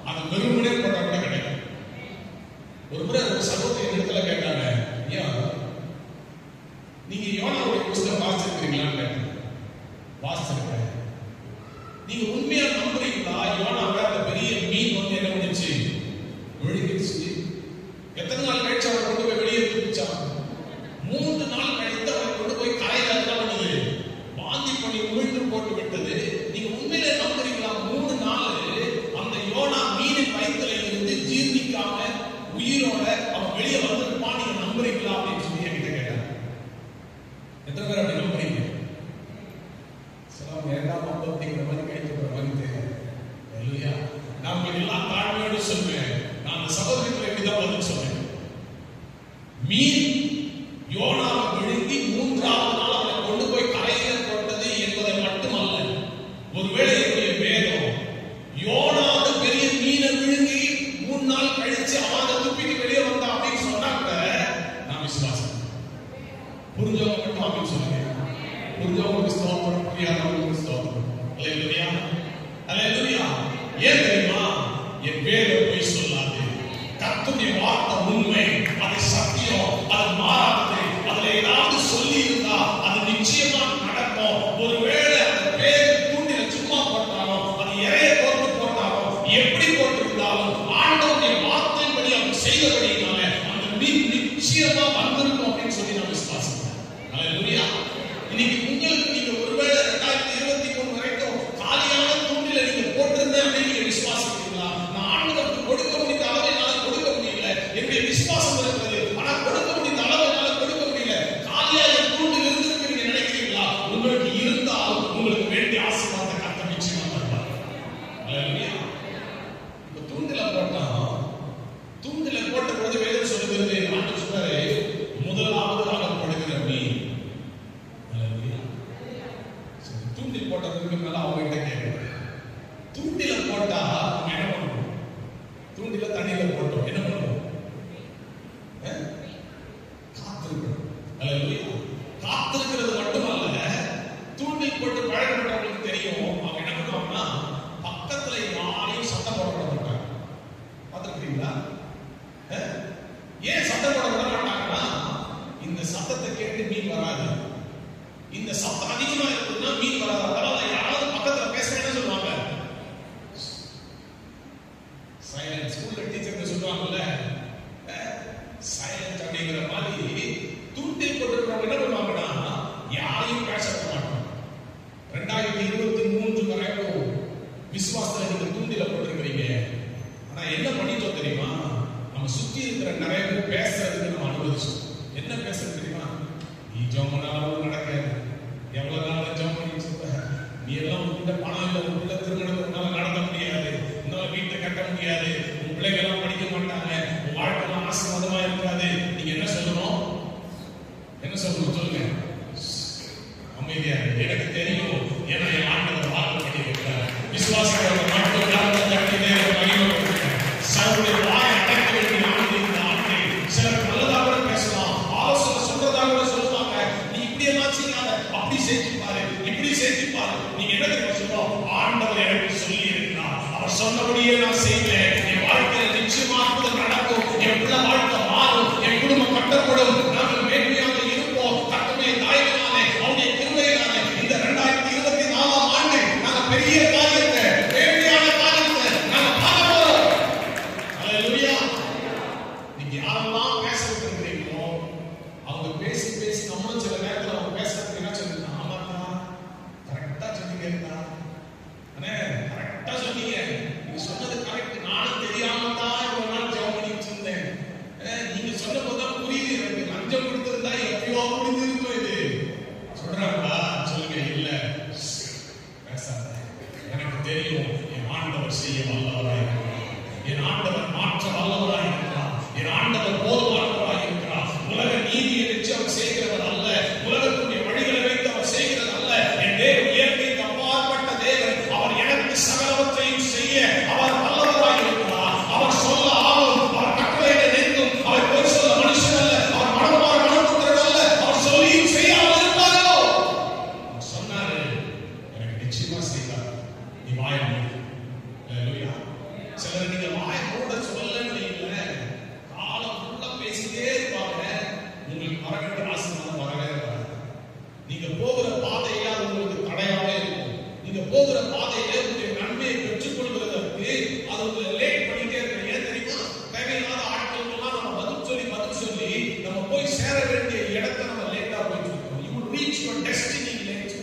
அது வெறுமனே போட்டா கூட கிடைக்கும். ஒரு முறை ஒரு சகோதரி இடத்துல கேட்டாங்க, ஐயா நீங்க யோனாவுடைய புத்தகம் வாசிச்சிருக்கீங்களான்னு கேட்டாங்க. வாசிச்சிருக்கேன். நீங்க உண்மையா நம்புறீங்களா யோனாவை அந்த பெரிய மீன் வந்து என்ன பண்ணுச்சு, விழுங்கிடுச்சு? எத்தனை நாள் கழிச்சு அவரை கொண்டு போய் வெளியே தூக்கிச்சான்? 3 நாள் கழித்து அவரை கொண்டு போய் கரையில என்ன பண்ணுது, வாந்தி பண்ணி உமிழ்ந்து போட்டு விட்டது. நீங்க உண்மையிலே நம்புறீங்களா 3 நாள் அந்த யோனா மீனின் வயிற்றுல இருந்து ஜீர்ணிக்காம உயிரோட அவன் வெளியே வந்திருப்பான், நீங்க நம்புறீங்களா அப்படின்னு சொல்லி என்கிட்ட கேட்டாங்க. எத்தனை பேர் அப்படி நம்புறீங்க? சில வேண்டாம் அப்படிங்கிற மாதிரி கைப்படுற மாதிரி தெரியும். நான் எல்லாம் தாழ்மையோடு சொல்வேன். நான் அந்த சகோதரிகளை எப்படிதான் பதில் சொன்னேன். மீன் யோனாவை விழுங்கி 3ஆவது நாள் அவனை கொண்டு போய் கரையில போட்டது என்பதை மட்டுமல்ல, ஒருவேளை என்னுடைய வேதம் யோனாவது பெரிய மீனை விழுங்கி 3 நாள் கழிச்சு அவனை துப்பிட்டு வெளியே வந்தா அப்படின்னு சொன்னாங்க, நான் விசுவாசம். புரிஞ்சவங்க மட்டும் அப்படின்னு சொல்லுங்க. புரிஞ்சவங்களுக்கு ஸ்தோத்திரம், புரியாதவங்களுக்கு ஸ்தோத்திரம். அல்லேலூயா, அல்லேலூயா. ஏன் தெரியுமா? என் பேரை போய் சொல்லாது. கர்த்தருடைய வார்த்தை உண்மை, அது சத்தியம், அது மாறாதது. அதுல ஏதாவது சொல்லி இருந்தா அது நிச்சயமா நடக்கும். ஒருவேளை அந்த பேர் தூண்டில சும்மா போட்டாலும், அது இறைய போட்டு போட்டாலும், எப்படி போட்டிருந்தாலும் ஆண்டவருடைய வார்த்தையின்படி அவர் செய்தபடினால அந்த மீன் நிச்சயமா வந்திருக்கும் அப்படின்னு சொல்லி நான் விசுவாசிக்கிறேன். அல்லேலூயா. இன்னைக்கு உங்களுக்கு நீங்க ஒருவேளை 2023 வரைக்கும் காலியான தூண்டில நீங்க போட்டிருந்தேன் அப்படின்னு நீங்க விசுவாசிக்கிறீங்களா? நான் ஆண்டவருக்கு கொடுக்க முடிந்த அளவை என்னால கொடுக்க முடியல, என்னுடைய விசுவாசம் இருக்கிறது, ஆனா கொடுக்க முடிந்த அளவை என்னால கொடுக்க முடியல, காலியா என் தூண்டில் இருந்து நீங்க நினைக்கிறீங்களா? உங்களுக்கு இருந்தால் உங்களுக்கு வேண்டிய ஆசீர்வாதத்தை கர்த்தர் நிச்சயமா தருவார். அல்லேலூயா. இந்த தூண்டில போட்டா, தூண்டில போட்ட பொழுது வேதம் சொல்லுகிறது, ஆண்டவர் சொல்றாரு, முதலாவது அகப்படுகிற மீன். அல்லேலூயா. தூண்டில் போட்டதுக்கு மேல அவங்க கிட்ட கேட்கணும். தூண்டில போட்டா நம்ம என்ன பண்ணுவோம்? தூண்டில தண்ணியில போட்டோம், என்ன பண்ணுவோம்? காத்திருக்கணும். அல்லேலூயா. காத்திருக்கிறது மட்டுமல்ல, தூண்டில் போட்டு பழக்கப்பட்டவங்களுக்கு தெரியும், அவங்க என்ன பண்ணுவாங்கன்னா பக்கத்துல யாரையும் சத்தம் போட மாட்டாங்க. பார்த்துருக்கீங்களா? ஏன் சத்தம் போட விட மாட்டாங்கன்னா, இந்த சத்தத்தை கேட்டு மீன் வராது. இந்த சத்தம் அதிகமா இருக்குதுன்னா மீன் வராது. அதனால யாராவது பக்கத்துல பேசுற என்ன சொல்லுவாங்க? சைலன்ஸ். ஸ்கூல்ல டீச்சர் சொல்லுவாங்கல்ல, சைலன்ஸ் அப்படிங்கிற மாதிரி தூண்டில் போட்டுக்கிறவங்க என்ன பண்ணுவாங்கன்னா யாரையும் பேச விட மாட்டாங்க. 2023 வரைக்கும் விசுவாசத்துல நீங்க தூண்டில போட்டிருக்கிறீங்க. ஆனா என்ன பண்ணிட்டோம் தெரியுமா? நம்ம சுத்தி இருக்கிற நிறைய பேர் பேசுறதுக்கு நம்ம அனுமதிச்சோம். என்ன பேசுறது தெரியுமா? நீ ஜெபம்னாலும் நடக்காது, எவ்வளவு நாள் ஜெபம் பண்ணி சொல்ற, நீ எல்லாம் உங்ககிட்ட பணம் இல்லை, உங்ககிட்ட திருமணத்தினால நடத்த முடியாது, உன்னால வீட்டை கட்ட முடியாது, உன் பிள்ளைகள் எல்லாம் படிக்க மாட்டாங்க, உன் வாழ்க்கை ஆசீர்வாதமா இருக்காது. நீங்க என்ன சொல்லணும்? என்ன சொல்லணும் சொல்லுங்க? அமைதியா. எனக்கு தெரியும், ஏன்னா என் ஆண்டவர் வாக்கு பண்ணி வைக்கிறார். விசுவாசிக்கிறவங்க மட்டும் சவுடைய வாயை அடைக்க வேண்டிய ஆண்டு இந்த ஆண்டு. சிலர் நல்லதாக கூட பேசலாம், ஆலோசனை சொல்றதாக கூட சொல்லுவாங்க. நீ இப்படி எல்லாம் செய்யாத, அப்படி செஞ்சுப்பாரு, இப்படி செஞ்சுப்பாரு. நீங்க என்ன தெரியுமா சொல்றோம்? ஆண்டவர் எனக்கு சொல்லி இருக்கிறார், அவர் சொன்னபடியே நான் செய்வேன். என் வாழ்க்கையில நிச்சயமா அற்புதம் நடக்கும், என் பிள்ளை வாழ்க்கை மாறும், என் குடும்பம் கட்டப்படும், நாங்கள் மேன்மையாக இருப்போம். கர்த்தருடைய தயவினாலே, அவருடைய கிருபையினாலே இந்த 2024 ஆண்டு நாங்கள் பெரிய காரியத்தை, மேன்மையான காரியத்தை நாங்கள் பார்க்க போறோம். அல்லேலூயா. நீங்க யாரெல்லாம் பேச விட்டுருக்கிறீங்களோ அவங்க பேசி பேசி நம்மளும் சில நேரத்தில் அவங்க பேசுறதுக்கு என்ன சொல்லுங்க? ஆமாக்கா, கரெக்டா சொன்னீங்கக்கா, அண்ணே கரெக்டா சொன்னீங்க, நீங்க சொன்னது கரெக்ட், நானும் தெரியாம தான் இவ்வளவு நாள் ஜெபம் பண்ணிட்டு இருந்தேன். நீங்க சொன்ன போதுதான் புரியுது, எனக்கு லஞ்சம் கொடுத்திருந்தா எப்பயோ முடிஞ்சிருக்கும். இது சொல்றாங்களா? சொல்லுங்க. இல்ல பேசாத, எனக்கு தெரியும் என் ஆண்டவர் செய்ய வல்லவராய் இருக்கிறார், என் ஆண்டவர் மாற்ற வல்லவராய் இருக்கிறார், என் ஆண்டவர் போதுமானவராய் இருக்கிறார். உலக நீதியை வச்சு அவர் செய்கிறவர் அல்ல, உலகத்துடைய வழிகளை வைத்து அவர் செய்கிறது அல்ல. என் தேவன் இயற்கைக்கு அப்பாற்பட்ட தேவன். அவர் எனக்கு சகலவற்றையும் செய்ய அவர் வல்லவராய் இருக்கிறார். அவர் சொல்ல ஆகும், அவர் கட்டளையிட நிற்கும், அவர் பொய் சொல்ல மனுஷன் அல்ல, அவர் மனமாற மனப்புத்திரன் அல்ல, அவர் சொல்லியும் செய்யாமல் இருப்பாரோ? சொன்னாரு, எனக்கு நிச்சயமா செய்வார். நீ வாய மூடு. அல்லேலூயா. சிலர் நீங்க வாய மூட சொல்லலன்னு வைங்கள, காலம் ஃபுல்லா பேசிட்டே இருப்பாங்க, உங்களுக்கு வர வேண்டிய ஆசீர்வாதம் வரவே வராது. நீங்க போகிற பாதையில அது உங்களுக்கு தடையாவே இருக்கும். நீங்க போகிற பாதையில உங்களுடைய நன்மையை பெற்றுக் கொள்வதற்கு அது உங்களை லேட் பண்ணிட்டே இருக்கு. ஏன் தெரியுமா? தேவையில்லாத ஆட்களுக்கெல்லாம் நம்ம பதில் சொல்லி நம்ம போய் சேர வேண்டிய இடத்தை நம்ம லேட்டா போயிட்டு இருக்கோம். You will reach your destiny late.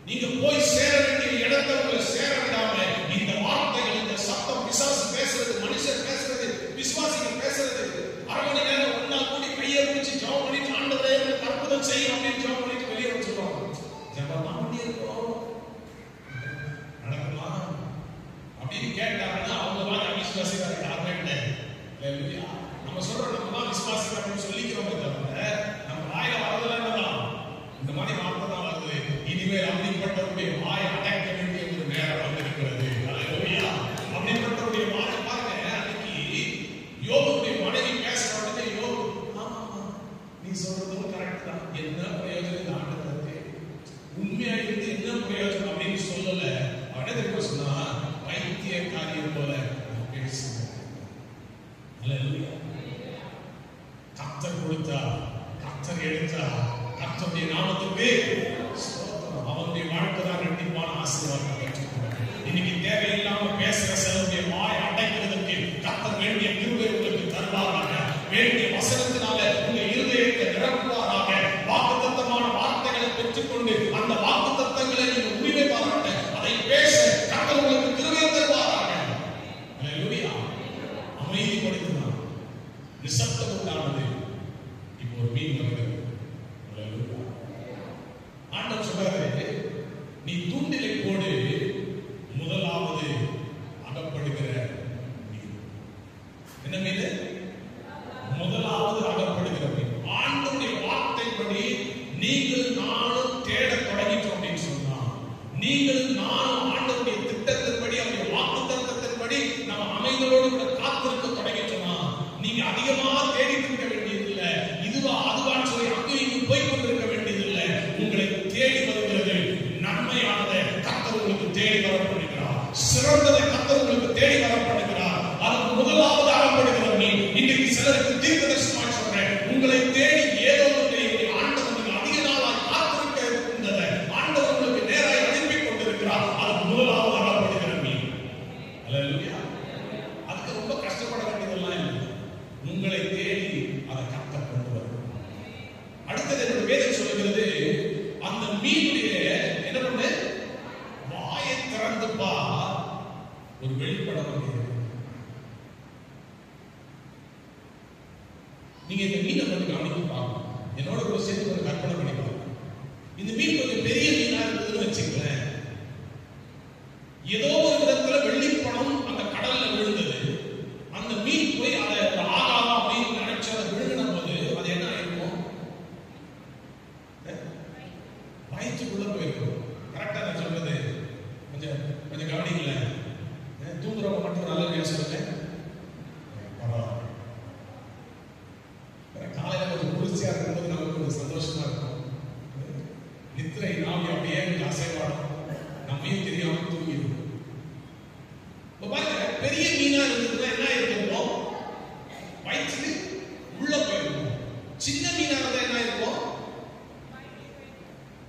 நீங்க போய் சேர வேண்டிய இடத்தை உங்களை சேர விடாம இந்த வார்த்தைகள், இந்த சத்தம், பிசாசு பேசுறது, மனுஷர் பேசுறது, விசுவாசிகள் பேசுறது, அரை மணி நேரம் ஒரு நாள் கூடி கையை பிடிச்சி ஜெபம் பண்ணிட்டு ஆண்டவரே எனக்கு அற்புதம் செய்யும் அப்படின்னு ஜெபம் பண்ணிட்டு வெளியே வச்சிருவாங்க. ஜெபம் பண்ணி இருக்கோம், நடக்குமா அப்படின்னு கேட்டாங்கன்னா அவங்க தான் அவிசுவாசிக்காரங்க, யாருமே கிடையாது. அல்லேலூயா. நம்ம சொல்றோம் நம்ம தான் விசுவாசிக்காரன்னு சொல்லிக்கிறோமே தவிர நம்ம வாயில வரதுலாம் இந்த மாதிரி வார்த்தை தான் வருது. இனிமேல் அப்படிப்பட்டவருடைய வாயை அடக்க வேண்டிய ஒரு நேரம் வந்திருக்கிறது. அல்லேலூயா. அப்படிப்பட்டவருடைய வாயை பாருங்க. அன்னைக்கு யோபுடைய மனைவி பேசுற உடனே யோபு, ஆமா நீ சொல்றதும் கரெக்ட் தான், என்ன பிரயோஜனம், ஆண்டவர் உண்மையா இருந்து என்ன பிரயோஜனம் அப்படின்னு சொல்லல. அவனே தெரியுமா சொன்னா, பைத்தியக்காரியை போல பேசுங்க. அல்லேலூயா. கர்த்தர் கொடுத்தா, கர்த்தர் எடுத்தா, கர்த்தருடைய நாமத்துக்கு ஸ்தோத்திரம். அவனுடைய வாழ்க்கை தான் ரெட்டிப்பான ஆசீர்வாதம் பெற்றுக்கொள்ளும். இன்னைக்கு தேவையில்லாம பேசுற சிலருடைய வாய் அடைக்கிறதுக்கு கர்த்தர் வேண்டிய கிருபை உங்களுக்கு தருவாராக. வேண்டிய வசனத்தினால உங்க இருதயத்தை நிரப்புவாராக. வாக்குத்தத்தமான வார்த்தைகளை பெற்றுக்கொண்டு அந்த வாக்குத்தத்தங்களை நீங்க உரிமை பாராட்ட, அதை பேச கர்த்தர் உங்களுக்கு கிருபை தருவாராக. அல்லேலூயா. அமைதிப்படுத்தினார், நிசப்தம் உண்டானது. இப்போ ஒரு மீன் வருகிறது. அல்லேலூயா. ஆண்டவர் சொல்றாரு, நீ தூண்டிலை போடு, முதலாவது அகப்படுகிற மீன். என்ன மீன்? முதலாவது அகப்படுகிற மீன். ஆண்டவருடைய வார்த்தைப்படி நீங்கள் நானும் தேட தொடங்கிட்டோம் அப்படின்னு சொன்னா, நீங்கள் நானும் ஆண்டவருடைய திட்டத்தின்படி, அவருடைய வாக்குத்தத்தத்தின்படி நம்ம அமைதலோடு கூட காத்திருக்க தொடங்கிட்டோம்னா, நீங்க அதிகமா தேடிட்டு இருக்க வேண்டியது இல்லை. இதுவா அதுவான்னு சொல்லி அங்கே இங்கு போய் கொண்டிருக்க வேண்டியது இல்லை. உங்களை தேடி வருகிறது நன்மையானதை கர்த்தர் உங்களுக்கு தேடி வரப்படுகிறார். சிறந்ததை கர்த்தர் உங்களுக்கு தேடி வரப்படுகிறார். அதுக்கு முதலாவது அகப்படுகிற மீன். இன்னைக்கு சிலருக்கு தீர்க்கதரிசனமாக சொல்றேன், உங்களை தேடி ஏதோ ஒன்றை ஆண்டவர் அதிக நாளாக காத்திருக்க இருந்ததை ஆண்டவர் உங்களுக்கு நேராக அனுப்பி கொண்டிருக்கிறார். அதுக்கு முதலாவது அகப்படுகிற மீன். அல்லேலூயா. அதுக்கு ரொம்ப கஷ்டப்பட வேண்டியதெல்லாம் இல்லை. உங்களை தேடி அதை கர்த்தர் கொண்டு வரும். அடுத்தது என்னோட வேதம் சொல்லுகிறது, அந்த மீனுடைய என்ன பண்ணு, வாயை திறந்துப்பா, ஒரு வெளிப்படம் வருகிறது. நீங்க இந்த மீனை கொஞ்சம் கவனித்து பார்க்கணும். என்னோட ஒரு சேர்த்து ஒரு கற்பனை பண்ணி பார்க்கணும். இந்த மீன் கொஞ்சம் பெரிய மீனா இருக்குதுன்னு வச்சுக்கலேன். ஏதோ ஒரு விதத்துல வெள்ளிப்பணம் அந்த கடல்ல விழுந்தது. அந்த மீன் போய் அதை ஆகாரம் அப்படின்னு நினைச்சு அதை விழுங்கின போது அது என்ன ஆயிருக்கும்? வயிற்றுக்குள்ள போயிருக்கும். கரெக்டா நான் சொல்றது கொஞ்சம் கொஞ்சம் கவனிக்கல. தூங்குறவங்க மட்டும் நல்ல சொல்லுங்க. காலையில கொஞ்சம் குளிர்ச்சியா இருக்கும்போது நமக்கு கொஞ்சம் சந்தோஷமா இருக்கும். நித்திரை நாவி அப்படியே கொஞ்சம் அசைவாடும், நம்மையும் தெரியாம தூங்கிடும். பாருங்க, பெரிய மீனா இருந்ததுன்னா என்ன இருக்கும்? வயிற்றுக்கு உள்ள போயிருக்கும். சின்ன மீனா இருந்தா என்ன இருக்கும்?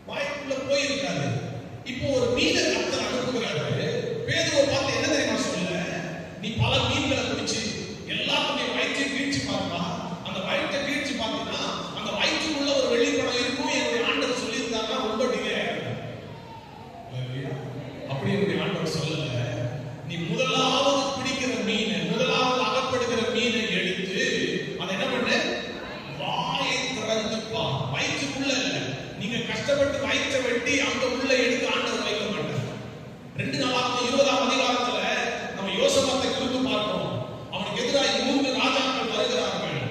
வாய்க்குள்ள போயிருக்காது. இப்போ ஒரு மீனை கர்த்தர் அனுப்புகிறாரு. பேதுருவை பார்த்து என்ன தெரியுமா சொல்ல, நீ பல மீன்களை பிடிச்சு எல்லாத்துடைய வயிற்றையும் கீழ்ச்சி பாருப்பா. அந்த வயிற்றை கீழ்ச்சி பார்த்தீங்கன்னா அந்த வயிற்றுக்குள்ள ஒரு வெள்ளிப்படம் இருக்கும். என்னுடைய ஆண்டவர் சொல்லியிருந்தாங்கன்னா ரொம்ப டிலே ஆகும். அப்படி என்னுடைய ஆண்டவர் சொல்லல. நீ முதலாவது பிடிக்கிற மீனை, முதலாவது அகப்படுகிற மீனை எடுத்து அதை என்ன பண்ண, வாயை திறந்துப்பா. வயிற்றுக்குள்ள இல்ல, நீங்க கஷ்டப்பட்டு வயிற்றை வெட்டி அங்க உள்ள எடுத்து ஆண்டவர் வைக்க மாட்டார். 2 நாளாகமம் 20ஆம் அதிகாரத்துல நம்ம யோசபாத்தை குறித்து பார்க்கிறோம். அவனுக்கு எதிராக 3 ராஜாக்கள் வருகிறார்கள்.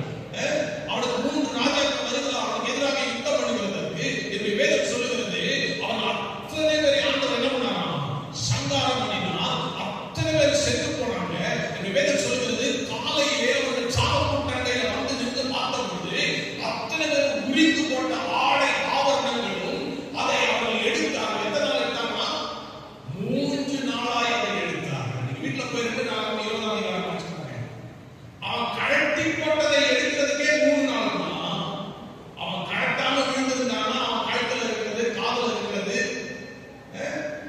அவனுக்கு 3 ராஜாக்கள் வருகிறார். அவனுக்கு எதிராக யுத்தம் பண்ணுகிறதற்கு என்னுடைய வேதம் சொல்லுகிறது, அவன் அத்தனை பேரை ஆண்டவர் என்ன பண்ணாராம்? சங்காரம் பண்ணினார். அத்தனை பேர் செத்து போனாங்க. என்னுடைய வேதம் சொல்லுகிறது, காலையிலே அவர்கள் சாமக்கூட்டண்டையில வந்து நின்று பார்த்தபோது அத்தனை பேர் உரிந்து போட்ட ஆடை ஆபரணங்களும் அதை அவர்கள் எடுத்தார்கள். எத்தனை நாள் எடுத்தாங்கன்னா 3 நாளாய் அதை எடுத்தார்கள். நீங்க வீட்டுல போய் 2 நாள் 20ஆம் அதிகாரம் வச்சுக்கோங்க. அவன் கழட்டி போட்டதை எடுக்கிறதுக்கே 3 நாள் தான். அவன் கழட்டாம விழுந்திருந்தானா அவன் கழுத்துல இருக்கிறது, காதுல இருக்கிறது,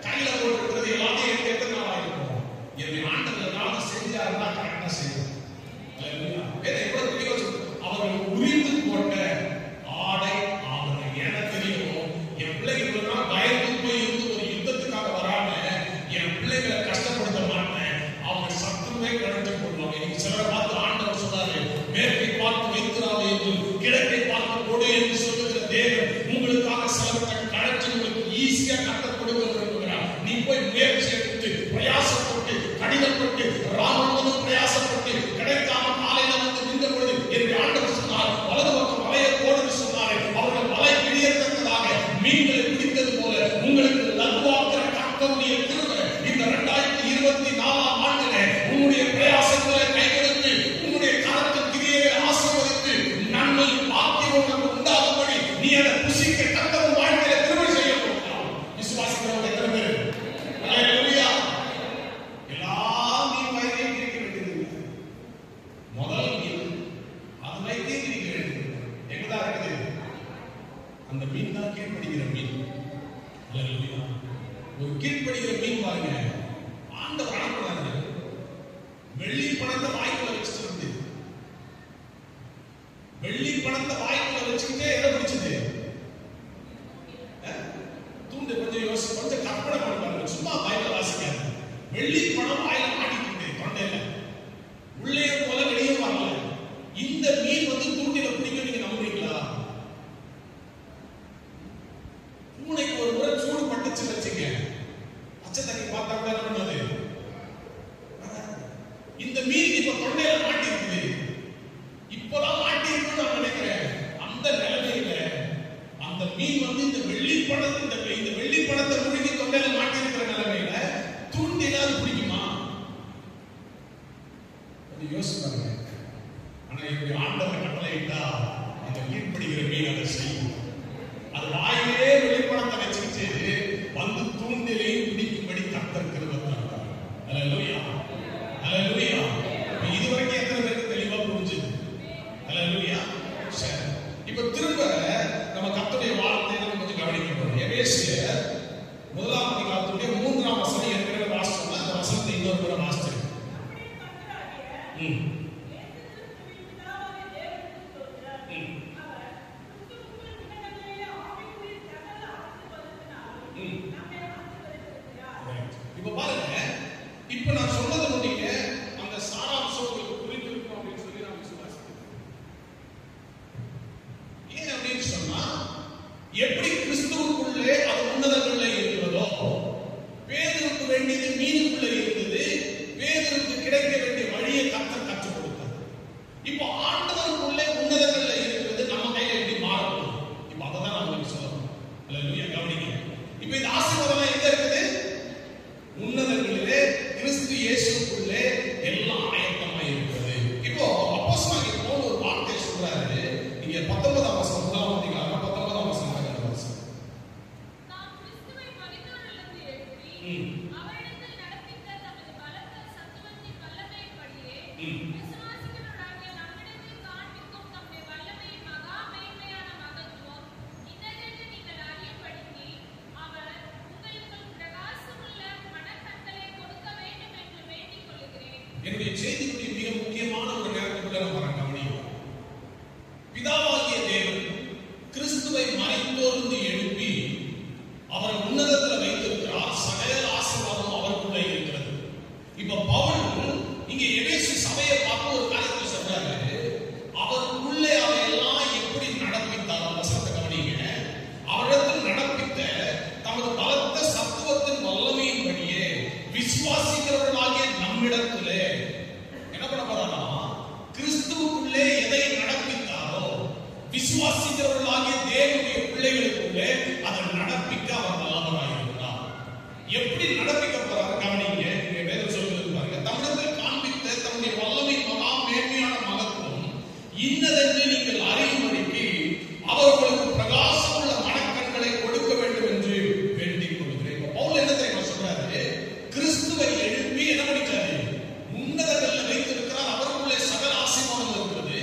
கையில போட்டிருக்கிறது எல்லாத்தையும் எடுத்து எத்தனை நாள் ஆயிருக்கும்? என்னுடைய ஆண்டவர் நாள் செஞ்சாருன்னா கரெக்டா செய்வார். எவ்வளவு தெளிவா சொல்லுங்க. அவர்கள் உரிந்து போட்ட ஆடை ஆபரணம். எனக்கு தெரியும், என் பிள்ளைகள் பயந்து போய் இருந்து ஒரு யுத்தத்துக்காக வராம என் பிள்ளைகளை கஷ்டப்படுத்த மாட்டேன். அவங்க சத்துருவே கழட்டி போடுவாங்க. இன்னைக்கு சிலரை பார்த்து ஆண்டவர் சொன்னாரு, மேற்கை பார்த்து வைக்கிறாரு என்று கிழக்கை பார்த்து போடு என்று சொல்லுகிற தேவன் உங்களுக்காக சிலவற்றை கழற்றி உங்களுக்கு ஈஸியா கட்ட கொடுக்க விரும்புகிறார். நீ போய் முயற்சி எடுத்து பிரயாசப்பட்டு கடினப்பட்டு ராமனும் பிரயாசப்பட்டு கிடைக்காம காலையில வந்து நின்ற பொழுது என்னுடைய ஆண்டவர் சொன்னார், வலது பக்கம் வலையை போடுன்னு சொன்னாரு. அவர்கள் வலை பிடியத்தக்கதாக மீன்களை பிடித்தது போல உங்களுக்கு நல்வாக்கிற கர்த்தருடைய கிருபை இந்த 2024ஆம் ஆண்டிலே உங்களுடைய பிரயாசங்களை கை கொடுத்து உங்களுடைய கரத்தின் கிரியைகளை ஆசீர்வதித்து நன்மை பாக்கியம் உண்டாகும்படி நீ அதை புசிக்க கர்த்தர் வாழ்க்கையில கிருபை செய்ய போகிறார். அந்த மீன் தான் கீழ்ப்படுகிற மீன். ஒரு கீழ்ப்படுகிற மீன் பாருங்க, ஆண்டவர் அனுப்புறாரு. வெள்ளி பணத்தை வாய்க்குள்ள வச்சுட்டு, வெள்ளி பணத்தை வாய்க்குள்ள வச்சுக்கிட்டே எதை பிடிச்சது? தூண்டு. கொஞ்சம் கற்பனை பண்ணி பாருங்க, சும்மா பைபிள் வாசிக்காது. வெள்ளி பணம் வாயில மாட்டிக்கிட்டு தொண்டையில உள்ளே போல வெளியே வரல. இந்த மீன் தூண்டில பிடிக்க நீங்க நம்புறீங்களா? பூனைக்கு ஒரு முறை சூடு பட்டுச்சு வச்சுங்க, பச்சை தண்ணி பார்த்தா கூட என்ன பண்ணது? இந்த மீன் இப்ப தொண்டையில மாட்டி இருக்குது. இப்பதான் மாட்டி இருக்குன்னு நான் நினைக்கிறேன். அந்த நிலைமையில அந்த மீன் இந்த வெள்ளி பணத்தை இந்த வெள்ளி பணத்தை முழுகி தொண்டையில மாட்டி இருக்கிற நிலைமையில தூண்டில அது பிடிக்குமா? யோசிச்சு பாருங்க. ஆனா இப்படி ஆண்டவர் கட்டளையிட்டா அந்த கீழ்ப்படுகிற மீன் அதை செய்யும். அது வாயிலே வெளிப்படத்தை வச்சுக்கிட்டு தூண்டிலையும் பிடிக்கும்படி கர்த்தர் கிருபை தந்தார். அல்லேலூயா, அல்லேலூயா. இதுவரைக்கும் எத்தனை பேருக்கு தெளிவா புரிஞ்சுது? அல்லேலூயா. சரி, இப்ப திரும்ப நம்ம கர்த்தருடைய வார்த்தையை நம்ம கொஞ்சம் கவனிக்க போறோம். எபேசியர் 1ஆம் அதிகாரத்துடைய 3ஆம் வசனம் ஏற்கனவே வாசிச்சோம். அந்த வசனத்தை இன்னொரு முறை வாசிச்சிருக்கோம். இப்ப பாருங்க, இப்ப நான் சொன்னது நீங்க அந்த சாராம்சம் உங்களுக்கு புரிஞ்சிருக்கும் அப்படின்னு சொல்லி நான் விசுவாசிக்கிறேன். ஏன் அப்படின்னு சொன்னா, எப்படி கிறிஸ்துவுக்குள்ளே அது உன்னதங்களில் இருக்கிறதோ, பேதுருக்கு வேண்டியது மீனுக்குள்ளே இருந்தது, பேதுருக்கு கிடைக்க வேண்டிய வழியை கர்த்தர் கற்றுக் கொடுத்தார். இப்போ ஆண்டவருக்குள்ளே உன்னதங்களில் இருக்கிறது நம்ம கையில எப்படி மாறணும்? இப்ப அதை தான் நான் உங்களுக்கு சொல்லணும். அல்லேலூயா. கவனிங்க. இப்ப இந்த ஆசீர்வாதம் எங்க இருக்குது? உன்னதங்களிலே கிறிஸ்து இயேசுக்குள்ளே எல்லாம் ஆயத்தமாய் இருக்கிறது. இப்போ அப்போஸ்தலனாகிய பவுல் ஒரு வார்த்தை சொல்றாரு. இங்க 19ஆம் வசனம், 1ஆம் அதிகாரம் 19ஆம் வசனம். நாம் கிறிஸ்துவை மரித்தோரிலிருந்து எழுப்பி அவரிடத்தில் நடப்பித்த தமது பலத்த சத்துவத்தின் வல்லமையின்படியே விசுவாசிக்கிறவராகிய நம்மிடத்தில் காண்பிக்கும் தம்முடைய வல்லமையின் மகா மேன்மையான மகத்துவம் இன்னதென்று நீங்கள் அறியும்படிக்கு அவர் உங்களுக்குள் பிரகாசமுள்ள மனக்கண்களை கொடுக்க வேண்டும் என்று வேண்டிக் கொள்கிறேன். என்னுடைய செய்திக்குரிய மிக முக்கியமான ஒரு நேரத்துக்குள்ள நம்ம கவனிப்போம். பிதாவாகிய தேவன் கிறிஸ்துவை மரித்தோரிலிருந்து எழுப்பி அவரை உன்னதத்தில் வைத்திருக்கிறார். சகல ஆசீர்வாதம் அவருக்குள்ளே இருக்கிறது. இப்ப பவுல் இங்க எபேசு சபையை பார்த்து ஒரு காரியத்தை சொல்றாரு. அவருக்குள்ளே அவையெல்லாம் எப்படி நடப்பித்தார்? வசனத்தை கவனிங்க. அவரிடத்தில் நடப்பித்த தமது பலத்த சத்துவத்தின் வல்லமையின்படியே விசுவாசிக்கிறவர்களாகிய நம்மிடத்திலே என்ன பண்ண போறாரா? கிறிஸ்துவுக்குள்ளே எதை நடப்பித்தாரோ விசுவாசிக்கிறவர்களாகிய தேவனுடைய பிள்ளைகளுக்குள்ளே அதை நடப்பிக்க அவர் வல்லவராயிருக்கிறார். எப்படி நடப்பிக்க போறாரு? கவனிங்க. இங்க வேதம் சொல்லுகிறது பாருங்க. தமிழத்தில் காண்பித்த தம்முடைய வல்லமை மகா மேன்மையான மகத்துவம் இன்னதென்று நீங்கள் அறியும்படிக்கு அவர்களுக்கு பிரகாசமுள்ள மனக்கண்களை கொடுக்க வேண்டும் என்று வேண்டிக் கொள்கிறேன். பவுல் என்ன தெரியுமா சொல்றாரு? கிறிஸ்துவை எழுப்பி என்ன பண்ணிட்டாரு? உன்னதங்களில் வைத்திருக்கிறார். அவருக்குள்ளே சகல ஆசீர்வாதம் இருக்கிறது.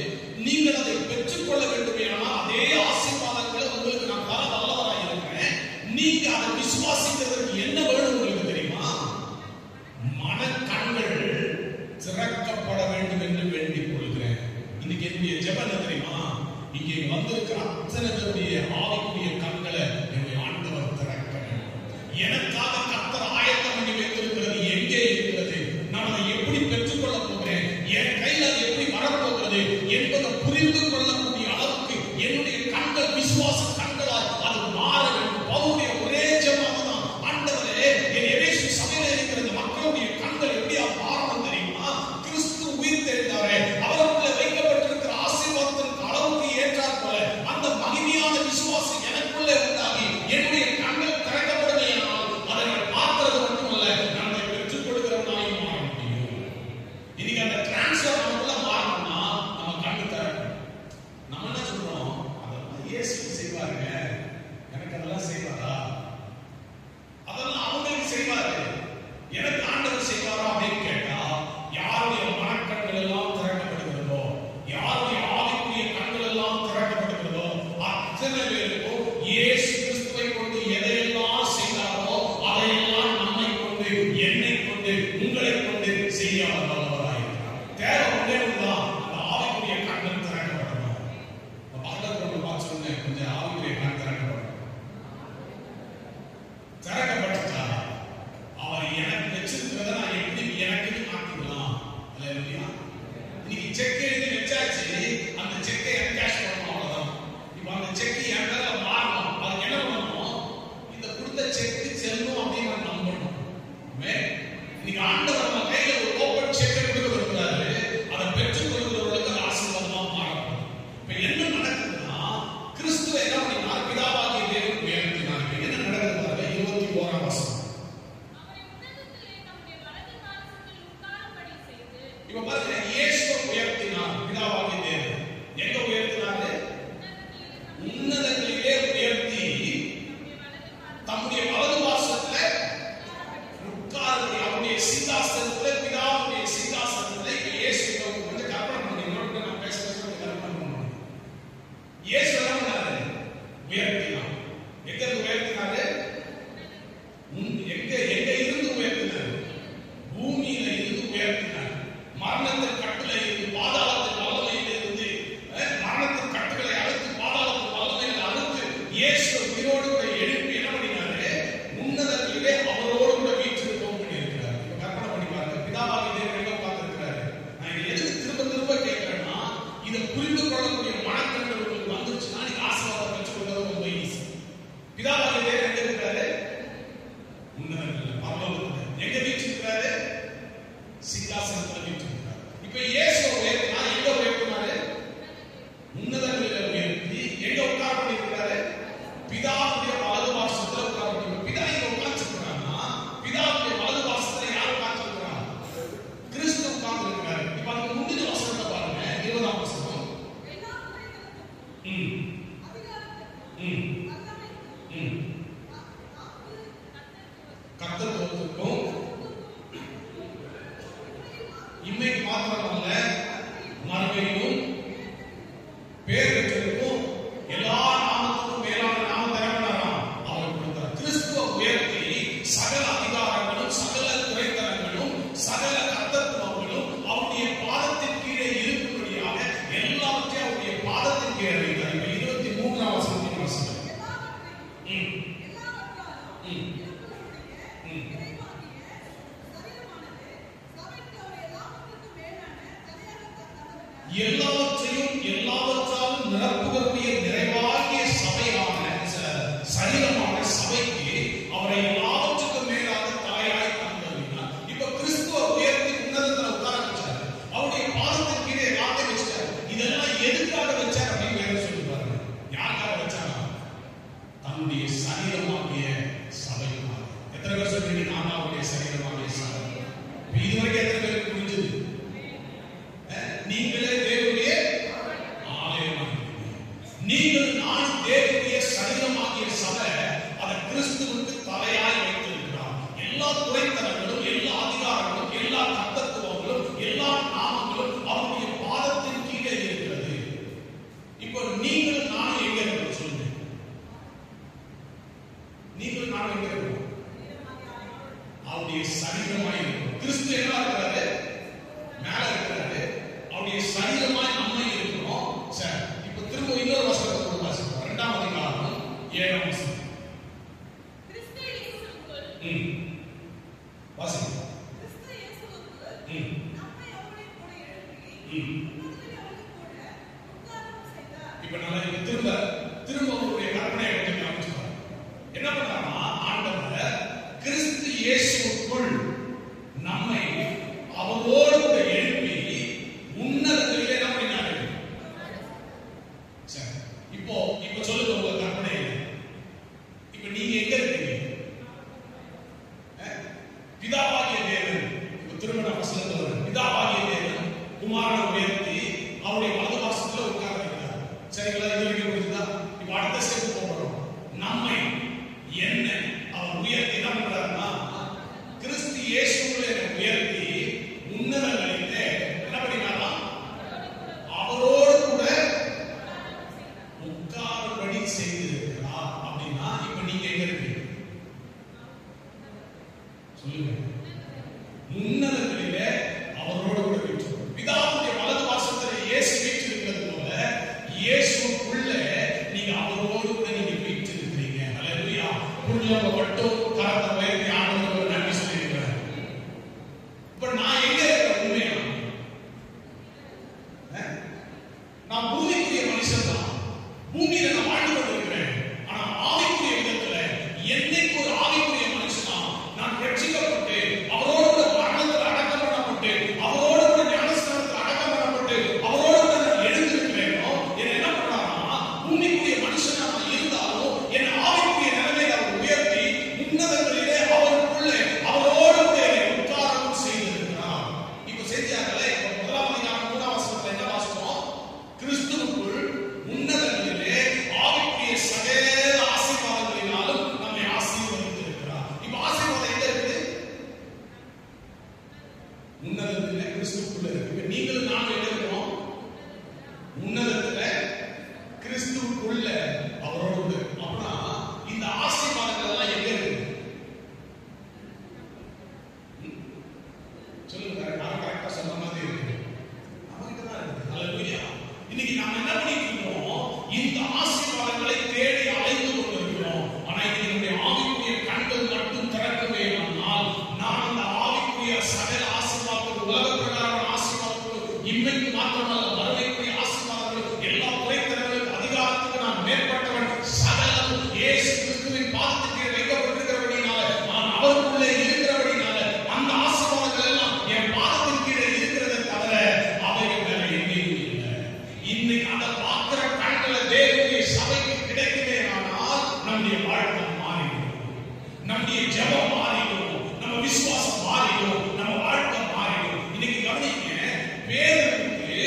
நீங்கள் அதை பெற்றுக்கொள்ள வேண்டுமே. ஆனால் அதே ஆசீர்வாதங்களை உங்களுக்கு நான் தர வல்லவராக இருக்கிறேன். நீங்க அதை விசுவாசிக்கிறதுக்கு என்ன வேணும் உங்களுக்கு தெரியுமா? மனக்கண்கள் திறக்கப்பட வேண்டும் என்று வேண்டிக் கொள்கிறேன். இன்னைக்கு என்னுடைய ஜெபம் என்ன தெரியுமா? இங்கே வந்திருக்கிற அத்தனை பேருடைய ஆவிக்குரிய கண்களை என்னுடைய ஆண்டவர் திறக்க வேண்டும். எனக்காக கர்த்தர் ஆயத்தம் பண்ணி வைத்திருக்கிறது எங்கே இருக்கிறது? நான் அதை எப்படி பெற்றுக்கொள்ள போகிறேன்? என் கையில் அது எப்படி வரப்போகிறது என்பதை புரிந்து கொள்ளக்கூடிய அளவுக்கு என்னுடைய கண்கள் விசுவாச கண்களால் அது மாற வேண்டும். பவுலுடைய ஒரே ஜெபம் தான், ஆண்டவரே என் எபேசு சபையில் இருக்கிற மக்களுடைய கண்கள் எப்படியா மாறணும் தெரியுமா? கிறிஸ்து உயிர் தெரிந்தாரே, அவருக்குள்ள வைக்கப்பட்டிருக்கிற ஆசீர்வாதத்தின் அளவுக்கு ஏற்றாற் போல அந்த மகிமையான விசுவாசம் எனக்குள்ளே உண்டாகி என்னுடைய கண்கள் திறக்கப்படுமையானால் அதை பார்க்கிறது மட்டுமல்ல, நம்மை பெற்றுக் கொடுக்கிறவனாயும் மாற முடியும். இன்னைக்கு அந்த டிரான்ஸ்ஃபர் நமக்குள்ள மாறணும்னா நம்ம கண்ணு திறக்கணும். நம்ம என்ன சொல்றோம்? அதெல்லாம் இயேசு செய்வாருங்க, எனக்கு அதெல்லாம் செய்வாரா? அதெல்லாம் அவங்களுக்கு செய்வாரு, எனக்கு ஆண்டவர் செய்வாரா அப்படின்னு கேட்டா, யாருடைய மனக்கண்கள் எல்லாம் திறக்கப்படுகிறதோ, யாருடைய ஆவிக்குரிய கண்கள் எல்லாம் திறக்கப்படுகிறதோ அத்தனை இருக்கும். இயேசு கிறிஸ்துவை கொண்டு எதையெல்லாம் செய்தாரோ அதையெல்லாம் நம்மை கொண்டு, என்னை கொண்டு, உங்களை கொண்டு செய்ய வல்லவராயிருக்கிறார். தேவை ஒன்றே ஒன்றுதான், அந்த ஆவிக்குரிய கண்கள் திறக்கப்படணும். பக்கத்துல பார்த்து சொன்னேன், கொஞ்சம் ஆவிக்குரிய கண் திறக்கப்படணும். திறக்கப்பட்டுட்டா அவர் எனக்கு வச்சிருக்கிறத நான் எப்படி எனக்கு மாத்திக்கலாம். அல்லேலூயா. இன்னைக்கு செக் எழுதி வச்சாச்சு, அந்த செக்கை எனக்கு கேஷ் பண்ணணும், அவ்வளவுதான். இப்ப அந்த செக் என் மேல மாறணும். அதுக்கு என்ன பண்ணணும்? இந்த கொடுத்த செக் செல்லும் அப்படின்னு நான் நம்பணும். இன்னைக்கு ஆண்டவர் நம்ம கையில ஒரு ஓபன் செக்கை கொடுக்க விரும்புறாரு. அதை பெற்றுக் கொள்கிறவர்களுக்கு ஆசீர்வாதமா மாறணும். இப்ப என்ன நடக்குதுன்னா, கிறிஸ்துவ என்ன பண்ணினார்? பிதாவாகிய தேவன் உயர்த்தினார். என்ன நடக்குது? 21ஆம் வசனம். இப்ப பாருங்க, இயேசுவை உயர்த்தினார் பிதாவாகிய தேவன். எங்க உயர்த்தினாரு? உன்னதங்களிலே உயர்த்தி தம்முடைய வலது பாசத்துல உட்கார்ந்து அவருடைய சிங்காசனத்துல, பிதாவுடைய சிங்காசனத்துல. இப்ப இயேசு வந்து கற்பனை பண்ணி நான் பேச கற்பனை பண்ணணும். இயேசு என்ன பண்ணாரு? உயர்த்தினார். எங்க உயர்த்தினாரு? எங்க இருந்து உயர்த்தினார்? பூமியில இருந்து உயர்த்தினார். மரணத்தின் கட்டுல இருந்து, பாதாளத்தின் வல்லமையில இருந்து, மரணத்தின் கட்டுகளை அழுத்து பாதாளத்தின் வல்லமையில அழுத்து இயேசு உயிரோடு கூட எழுப்பி என்ன பண்ணினாரு? உன்னதத்திலே அவரோடு கூட வீற்றிருக்கவும் பண்ணியிருக்கிறார். இப்ப கற்பனை பண்ணி பாருங்க, பிதாவாகிய தேவன் எங்க பார்த்திருக்கிறாரு. நான் இதை எதுக்கு திரும்ப திரும்ப கேட்கிறேன்னா, இதை புரிந்து கொள்ளக்கூடிய மனக்கண்கள் உங்களுக்கு வந்துருச்சுன்னா நீங்க ஆசீர்வாதம் பெற்றுக் கொள்வது ரொம்ப ஈஸி. பிதாவாகிய தேவன் எங்க இருக்கிறாரு? உன்னதத்தில், பரலோகத்தில். எங்க வீற்றிருக்கிறாரு? சிங்காசனத்தில் வீற்றிருக்கிறார். இப்ப இயேசு உயர்த்தினா எங்க உயர்த்தினாரு? உன்னதங்களில் உயர்த்தி எங்க உட்கார பண்ணியிருக்கிறாரு? பிதாவுடைய வலது பாசத்துல உட்கார பண்ணிருக்காரு. பிதா இங்க உட்கார்ந்துருக்கிறான்னா, பிதாவுடைய வலது பாசத்துல யார் உட்கார்ந்துருக்கிறார்? கிறிஸ்து உட்கார்ந்துருக்கிறார். இப்ப அதுக்கு முந்தின வசனத்தை பாருங்க, 20ஆம் வசனம். கர்த்தருக்கும் இம்மைக்கு மாத்திரமல்ல மறுமையிலும் பேர் பெற்றிருக்கும் எல்லா நாமத்துக்கும் மேலான நாமம் தரப்படாராம் அவர் கொடுத்தார். கிறிஸ்துவ உயர்த்தி சகல அதிகாரங்களும், சகல துறைத்தரங்களும், சகல கர்த்தத்துவங்களும் அவருடைய பாதத்தின் கீழே இருக்கும்படியாக எல்லாவற்றையும் அவருடைய பாதத்தின் கீழே வைத்தார். இப்ப 23ஆம் வசனத்தின் வசனம். எல்லாவற்றையும் எல்லாவற்றாலும் நிரப்புவதற்குரிய நிறைவாகிய சபையான சரீரமான சபைக்கு அவரை எல்லாவற்றுக்கும் மேலாக தாயாய் தந்தறினார். இப்ப கிறிஸ்துவ உயர்த்தி உன்னதத்துல உட்கார வச்சார். அவருடைய பாதத்தின் கீழே எல்லாத்தையும் வச்சார். இதெல்லாம் எதுக்காக வச்சார் அப்படின்னு வேற சொல்லுவாரு. யாருக்காக வச்சாரா? தன்னுடைய சரீரமாகிய சபைக்காக. எத்தனை பேர் சொல்றீங்க? நான் அவருடைய சரீரமாகிய சபை. இதுவரைக்கும் எத்தனை பேருக்கு புரிஞ்சது? நீங்களே தேவனுடைய ஆலயமாக இருக்கிறீர்கள். நீங்கள் நான் தேவனுடைய சரீரமாகிய சபை. அதை கிறிஸ்துவுக்கு தலையாய் வைத்திருக்கிறார். எல்லா துறைத்தரங்களும், எல்லா அதிகாரங்களும், எல்லா கர்த்தத்துவங்களும், எல்லா நாமங்களும் அவருடைய பாதத்தின் கீழே இருக்கிறது. இப்போ நீங்கள் நான் எங்க இருக்கிறோம் சொல்லுங்க. நீங்கள் நான் எங்க இருக்கிறோம்? அவருடைய சரீரமாய் இருக்கிறோம். கிறிஸ்து என்ன இருக்கிறாரு? மேல இருக்கிறாரு. அவருடைய சரீரமாய் நம்மை இருக்கிறோம். சரி, இப்ப திரும்ப இன்னொரு வசனத்தை வாசிப்போம். 2ஆம் அதிகாரம் 7ஆம் வசனம்.
கிறிஸ்து இயேசுவுக்குள்
வாசிப்போம்.
கிறிஸ்து இயேசுவுக்குள் நம்மை அவருடைய கூட எழுப்பி உன்னதங்களில் கூட உட்காரவும் செய்தார்.
இப்ப நான் திரும்ப அவருடைய கற்பனையை பற்றி காமிச்சுக்கிறேன். என்ன பண்றாருன்னா, ஆண்டவர் கிறிஸ்து இயேசுவுக்குள் நம்மை அவரோடு கூட எழுப்பி உன்னதங்களிலே என்ன பண்ணினாரு? சரி, இப்போ சொல்லுங்க உங்க கற்பனை. சொல்லுங்க. உன்னதங்களிலே அவரோடு கூட வீற்றிருக்கிறோம். பிதாவுடைய வலது வாசத்திலே இயேசு வீற்றிருக்கிறது போல இயேசுக்குள்ள நீங்க அவரோடு கூட நீங்க வீற்றிருக்கிறீங்க. ஹல்லேலூயா. புரியவங்க மட்டும் கரத்தை உயர்த்தி ஆண்டவருக்கு நன்றி சொல்லியிருக்கிறார். இப்ப நான் எங்க இருக்கிற உண்மையா? நான் பூமிக்குரிய மனுஷன் தான். பூமியில நான் வாழ்ந்து கொண்டிருக்கிறேன். ஆனா ஆவிக்குரிய விதத்துல என்னைக்கு ஒரு ஆவிக்குரிய மனுஷனா நான் ரட்சிக்கப்பட்டு அவரோடு கூட மரணத்தில் அடக்கம் பண்ணப்பட்டு அவரோடு கூட ஞானஸ்நானத்தில் அடக்கம் பண்ணப்பட்டு அவரோடு கூட நான் எழுந்திருக்கிறேனோ என்ன என்ன பண்றாருன்னா பூமிக்குரிய மனுஷனா நான் இருந்தாலும் என் ஆவிக்குரிய நிலைமையை அவர் உயர்த்தி உன்னதங்களிலே அவருக்குள்ளே அவரோடு கூட என்னை உட்காரவும் செய்திருக்கிறார். இப்ப செய்தியாகல இப்ப 1 அதிகாரம் 3 வசனத்துல என்ன வாசிக்கிறோம்? கிறிஸ்துவுக்குள் உன்னதங்களிலே ஆவிக்குரிய சகல ஆசீர்வாதங்களினாலும் நம்மை ஆசீர்வதித்திருக்கிறார். இப்ப ஆசீர்வாதம் எங்க இருக்குது? உன்னதத்திலே கிறிஸ்துவுக்குள்ள இருக்கு. நீங்களும் நானும் எங்க இருக்கிறோம்? உன்னதத்திலே கிறிஸ்துவுக்குள்ள அவரோடு. அப்படின்னா இந்த ஆசீர்வாதங்கள் எல்லாம் எங்க இருக்கு? சொல்லுங்க, கரெக்டா சொல்ற மாதிரி இருக்கு. நமக்கு தான் இருக்கு. ஹல்லேலூயா. இன்னைக்கு நாம என்ன பண்ணிட்டு இருக்கோம்? இந்த ஆசீர்வாதங்களை தேடி அலைந்து கொண்டிருக்கிறோம். ஆனா இன்னைக்கு நம்முடைய ஆவிக்குரிய கண்கள் மட்டும் திறக்கவே ஆனால் நான் அந்த ஆவிக்குரிய சகல ஆசீர்வாதங்கள் உலக பிரகாரமான ஆசீர்வாதங்கள் இன்மைக்கு மாத்திரமல்ல மறுமைக்குரிய ஆசீர்வாதங்கள் எல்லா துறைத்தனங்களுக்கு அதிகாரத்துக்கு நான் மேற்பட்டவன். சகலம் இயேசு கிறிஸ்துவின் பாதத்துக்கு வைக்கப்பட்டிருக்கிறபடினால நான் அவருக்குள்ளே இருக்கிறபடினால அந்த ஆசீர்வாதங்கள் எல்லாம் என் பாதத்தின் கீழே இருக்கிறதை தவிர அவைகள் வேற எங்கேயும் இல்லை. இன்னைக்கு அதை பார்க்கிற கண்களை தேவனுடைய சபைக்கு கிடைக்குமே ஆனால் நம்முடைய வாழ்க்கை மாறிடும், நம்முடைய ஜெபம் மாறிடும், நம்ம விசுவாசம் மாறிடும், நம்ம வாழ்க்கை மாறிடும். இன்னைக்கு கவனிங்க, பேதருக்கு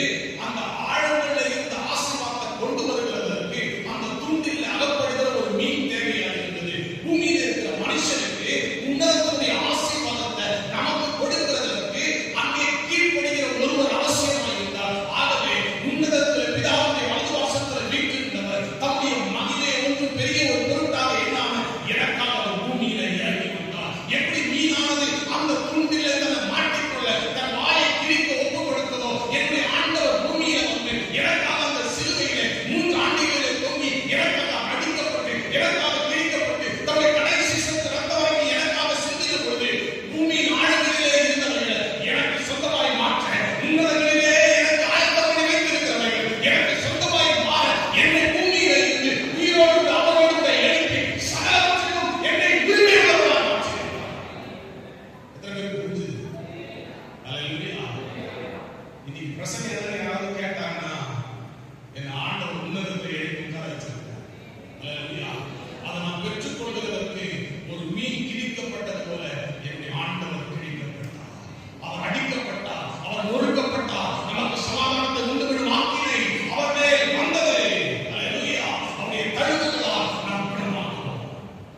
அந்த ஆழங்கள்ல இருந்த ஆசீர்வாதத்தை கொண்டு வருகிறதற்கு அந்த துண்டில் அகப்படுகிற ஒரு மீன் தேவையாக இருந்தது. பூமியில இருக்கிற மனுஷனுக்கு உன்னதத்துடைய ஆசீர்வாதத்தை நமக்கு கொடுக்கிறதற்கு அங்கே கீழ்ப்படுகிற ஒருவர் அவசியமாக இருந்தார். ஆகவே உன்னதத்தில் பிதாவுடைய வலது வாசத்தில் வீற்றிருந்தவர் தம்முடைய மகிமை ஒன்று பெரிய ஒரு பொருட்டாக எண்ணாம எனக்காக அவர் பூமியில இறங்கி வந்தார். எப்படி மீனானது அந்த துண்டில தன்னை மாட்டிக்கொள்ள தன் வாயை கிழிக்க ஒப்பு கொடுத்ததோ என்னுடைய ஆண்டவர் பூமியில வந்து எனக்காக அந்த சிலுவையில 3 ஆண்டுகளிலே தொங்கி எனக்காக அடிக்கப்பட்டு எனக்காக கிழிக்கப்பட்டு தன்னுடைய கடைசி சொத்து ரத்த வரைக்கும் எனக்காக சிந்தின பொழுது பூமியின் ஆழங்களிலே இருந்தவர்கள் எனக்கு சொந்தமாய் மாற்ற உன்னதங்களிலே எனக்கு ஆயத்தம் பண்ணி வைத்திருக்கிறவர்கள் எனக்கு சொந்தமாய் மாற என்னை பூமியில இருந்து உயிரோடு அவரோடு கூட எழுப்பி சகலவற்றிலும் என்னை உரிமையாளராக மாற்றினார். எத்தனை பேருக்கு புரிஞ்சுது? ஹல்லேலூயா. இன்னைக்கு பிரசங்கத்துல யாராவது கேட்டாங்கன்னா என் ஆண்டவர் உன்னதத்தை எழுப்பி உட்கார வச்சிருக்கார். ஹல்லேலூயா. அதை நான் பெற்றுக் கொள்வதற்கு ஒரு மீன் கிழிக்கப்பட்டது போல என்னுடைய ஆண்டவர் கிழிக்கப்பட்டார், அவர் அடிக்கப்பட்டார், அவர் நொறுக்கப்பட்டார். நமக்கு சமாதானத்தை உண்டுவிடும் ஆக்கினை அவர் மேல் வந்தது. ஹல்லேலூயா. அவருடைய தழும்புகளால் நாம் குணமாகிறோம்.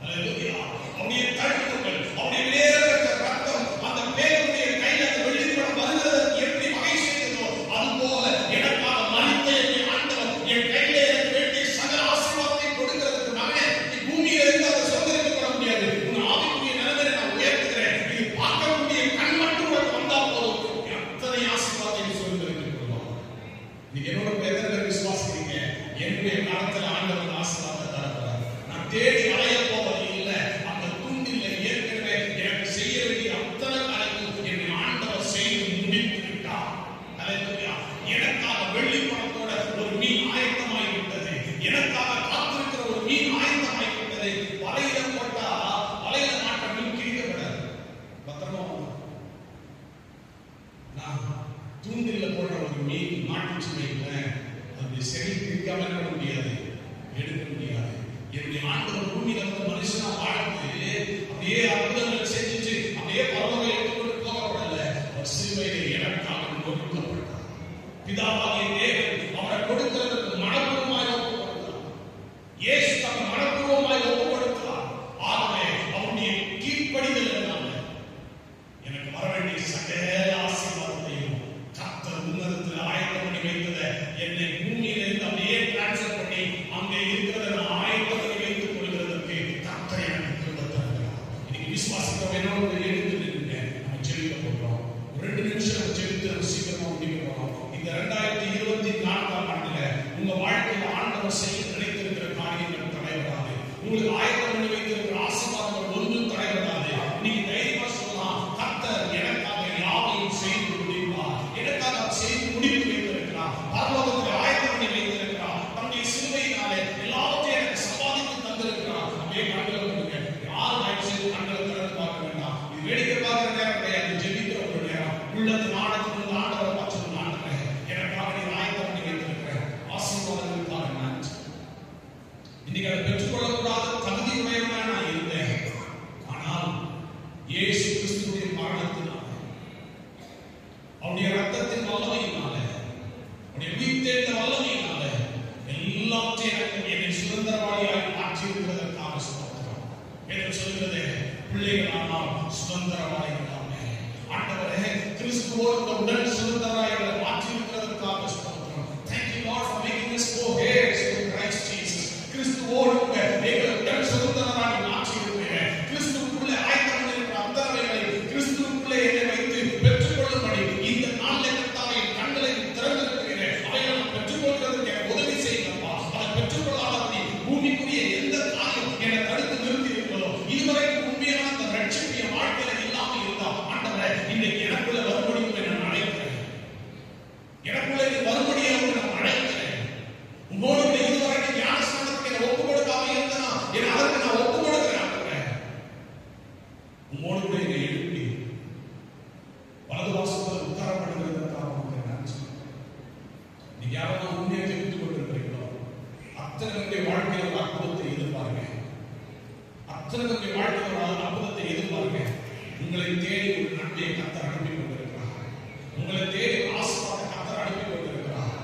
ஹல்லேலூயா. அவருடைய தழும்புகள், அவருடைய வேறற்ற ரத்தம் அந்த பேருடைய கையில் அந்த வெளிப்படம் வருகிறதற்கு எப்படி வகை செய்ததோ அதுபோல எனக்காக மரித்த என்னுடைய ஆண்டவர் என் கையிலே எனக்கு வேண்டிய சகல ஆசீர்வாதத்தை கொடுக்கிறதுக்கு மகனே நீ பூமியில இருந்து அதை சுதந்திரித்துக் கொள்ள முடியாது. உன் ஆவிக்குரிய நிலைமையை நான் உயர்த்துகிறேன். இது பார்க்கக்கூடிய கண் மட்டும் உனக்கு வந்தா போதும். எத்தனை ஆசீர்வாதத்தை சுதந்திரித்துக் கொள்வார். நீங்க என்னோட பேர் விசுவாசிக்கிறீங்க. என்னுடைய காலத்தில் ஆண்டவர் ஆசீர்வாதத்தை தரப்போறார். நான் தேடி அலைய போவது இல்லை. அந்த துண்டில் ஏற்கனவே எனக்கு செய்ய வேண்டிய அத்தனை காரியங்களும் என்னுடைய ஆண்டவர் செய்து முடித்து விட்டார். ஹல்லேலூயா. எனக்காக வெள்ளி பணத்தோட ஒரு மீன் ஆயத்தமாகி விட்டது. எனக்காக காத்திருக்கிற ஒரு மீன் ஆயத்தமாகி விட்டது. வலையில போட்டா வலையில மாட்ட மீன் கிழிக்கப்படாது. பத்திரமா நான் தூண்டில போடுற ஒரு மீன் மாட்டுச்சு வைக்கிறேன், அது செடி கிழிக்காம இருக்க முடியாது, எடுக்க முடியாது. என்னுடைய ஆண்டவர் பூமியில வந்து மனுஷனா வாழ்ந்து அப்படியே அற்புதங்களை செஞ்சுச்சு அப்படியே பரவலை எடுத்துக்கொண்டு போகப்படல. அவர் சிலுவையிலே எனக்காக நொறுக்கப்பட்டார். பிதாவாகிய தேவன் அவரை கொடுக்கிறதுக்கு மனப்பூர்வமாய் ஒப்பு கொடுத்தார். இயேசு தம்மை மனப்பூர்வமாய் ஒப்பு கொடுத்தார். ஆகவே அவருடைய கீழ்ப்படிதலினால எனக்கு வர வேண்டிய சகல ஆசீர்வாதத்தையும் கர்த்தர் உன்னதத்தில் ஆயத்தம் பண்ணி வைத்ததை என்னை பூமியில இருந்து அப்படியே டிரான்ஸ்ஃபர் பண்ணி அங்கே இருக்கிறத நான் ஆயத்தம் பண்ணி வைத்துக் கொள்கிறதற்கு கர்த்தர் எனக்கு கிருபை தருகிறார். இன்னைக்கு விசுவாசிக்கிறவங்க என்னோட எழுந்து உங்களுக்கு ஆயத்தம் பண்ணி வைத்திருக்கிற ஆசீர்வாதங்கள் ஒன்றும் தடைபடாது. நீங்க தைரியமா சொல்லலாம், கர்த்தர் எனக்காக யாவையும் செய்து முடிப்பார். எனக்காக செய்து முடித்து வைத்திருக்கிறார். பரலோகத்தில் ஆயத்தம் பண்ணி வைத்திருக்கிறார். தன்னுடைய சிலுவையினாலே எல்லாவற்றையும் எனக்கு சம்பாதித்து தந்திருக்கிறார். அப்படியே கண்களை கொடுங்க. யாரும் தயவு செய்து கண்களை திறந்து பார்க்க வேண்டாம். இது வேடிக்கை பார்க்கிற நேரம் கிடையாது, ஜெபிக்கிற ஒரு நேரம். உள்ளத்தின் ஆழத்தில் ஆண்டவரை பார்த்து ஆண்டவரே எனக்காக நீ ஆயத்தம் பண்ணி வைத்திருக்கிறேன் ஆசீர்வாதங்களுக்காக நன்றி. இன்னைக்கு அதை பெற்றுக்கொள்ளக்கூடாத தகுதி உடையவனா நான் இருந்தேன். ஆனால் இயேசு கிறிஸ்துவின் மரணத்தினால, அவருடைய ரத்தத்தின் வல்லமையினால, அவருடைய உயிர்த்தெழுந்த வல்லமையினால எல்லாவற்றையும் என்னை சுதந்திரவாளியாய் மாற்றி இருக்கிறதற்காக ஸ்தோத்திரம். என்று சொல்கிறது, பிள்ளைகளானால் சுதந்திரவாளிகளாமே. ஆண்டவரே, கிறிஸ்துவோடு உடன் சுதந்திரவாளிகளை மாற்றி இருக்கிறதற்காக ஸ்தோத்திரம். Thank you Lord for making us co-heirs with Christ Jesus. கிறிஸ்துவோடு உடன் சுதந்திரவாளி மாற்றி இருக்கிறேன். கிறிஸ்துவுக்குள்ளே ஆயத்தம் பண்ணியிருக்கிற அந்தரவைகளை கிறிஸ்துவுக்குள்ளே என்னை வைத்து பெற்றுக்கொள்ளும்படி இந்த நாளில் கர்த்தாவே கண்களை திறந்திருக்கிறேன். அவைகளை பெற்றுக்கொள்வதற்கு எனக்கு உதவி செய்யுங்கப்பா. அதை பெற்றுக்கொள்ளாதபடி பூமிக்குரிய எந்த காரியம் என்னை தடுத்து நிறுத்தி இருக்கிறதோ, இதுவரைக்கும் உண்மையான அந்த ரட்சிப்பிய வாழ்க்கையில இல்லாமல் இருந்தா ஆண்டவரே இன்னைக்கு எனக்குள்ள வரும்படியும் நான் அழைக்கிறேன். எனக்குள்ள இது வரும்படியாக நான் அழைக்கிறேன். உங்களோடு இதுவரைக்கும் ஞானஸ்நானத்துக்கு என்னை ஒப்புக் கொடுக்காம இருந்தா என் அதற்கு நான் ஒப்புக் கொடுக்கிறேன். உங்களோடு கூட என்னை எழுப்பி வலது வாசத்தில் உத்தார பண்ணுகிறதற்காக உங்களுக்கு நன்றி. நீங்க யாரும் உண்மையை தெரிவித்துக் கொண்டிருக்கிறீங்களோ அத்தனை பேருடைய வாழ்க்கையில் ஒரு அற்புதத்தை எதிர்பாருங்க. அத்தனை பேருடைய வாழ்க்கையில் ஒரு அற்புதத்தை எதிர்பாருங்க. உங்களை தேடி ஒரு நன்மையை கர்த்தர் அனுப்பி கொண்டிருக்கிறார். உங்களை தேடி ஆசீர்வாத கர்த்தர் அனுப்பி கொண்டிருக்கிறார்.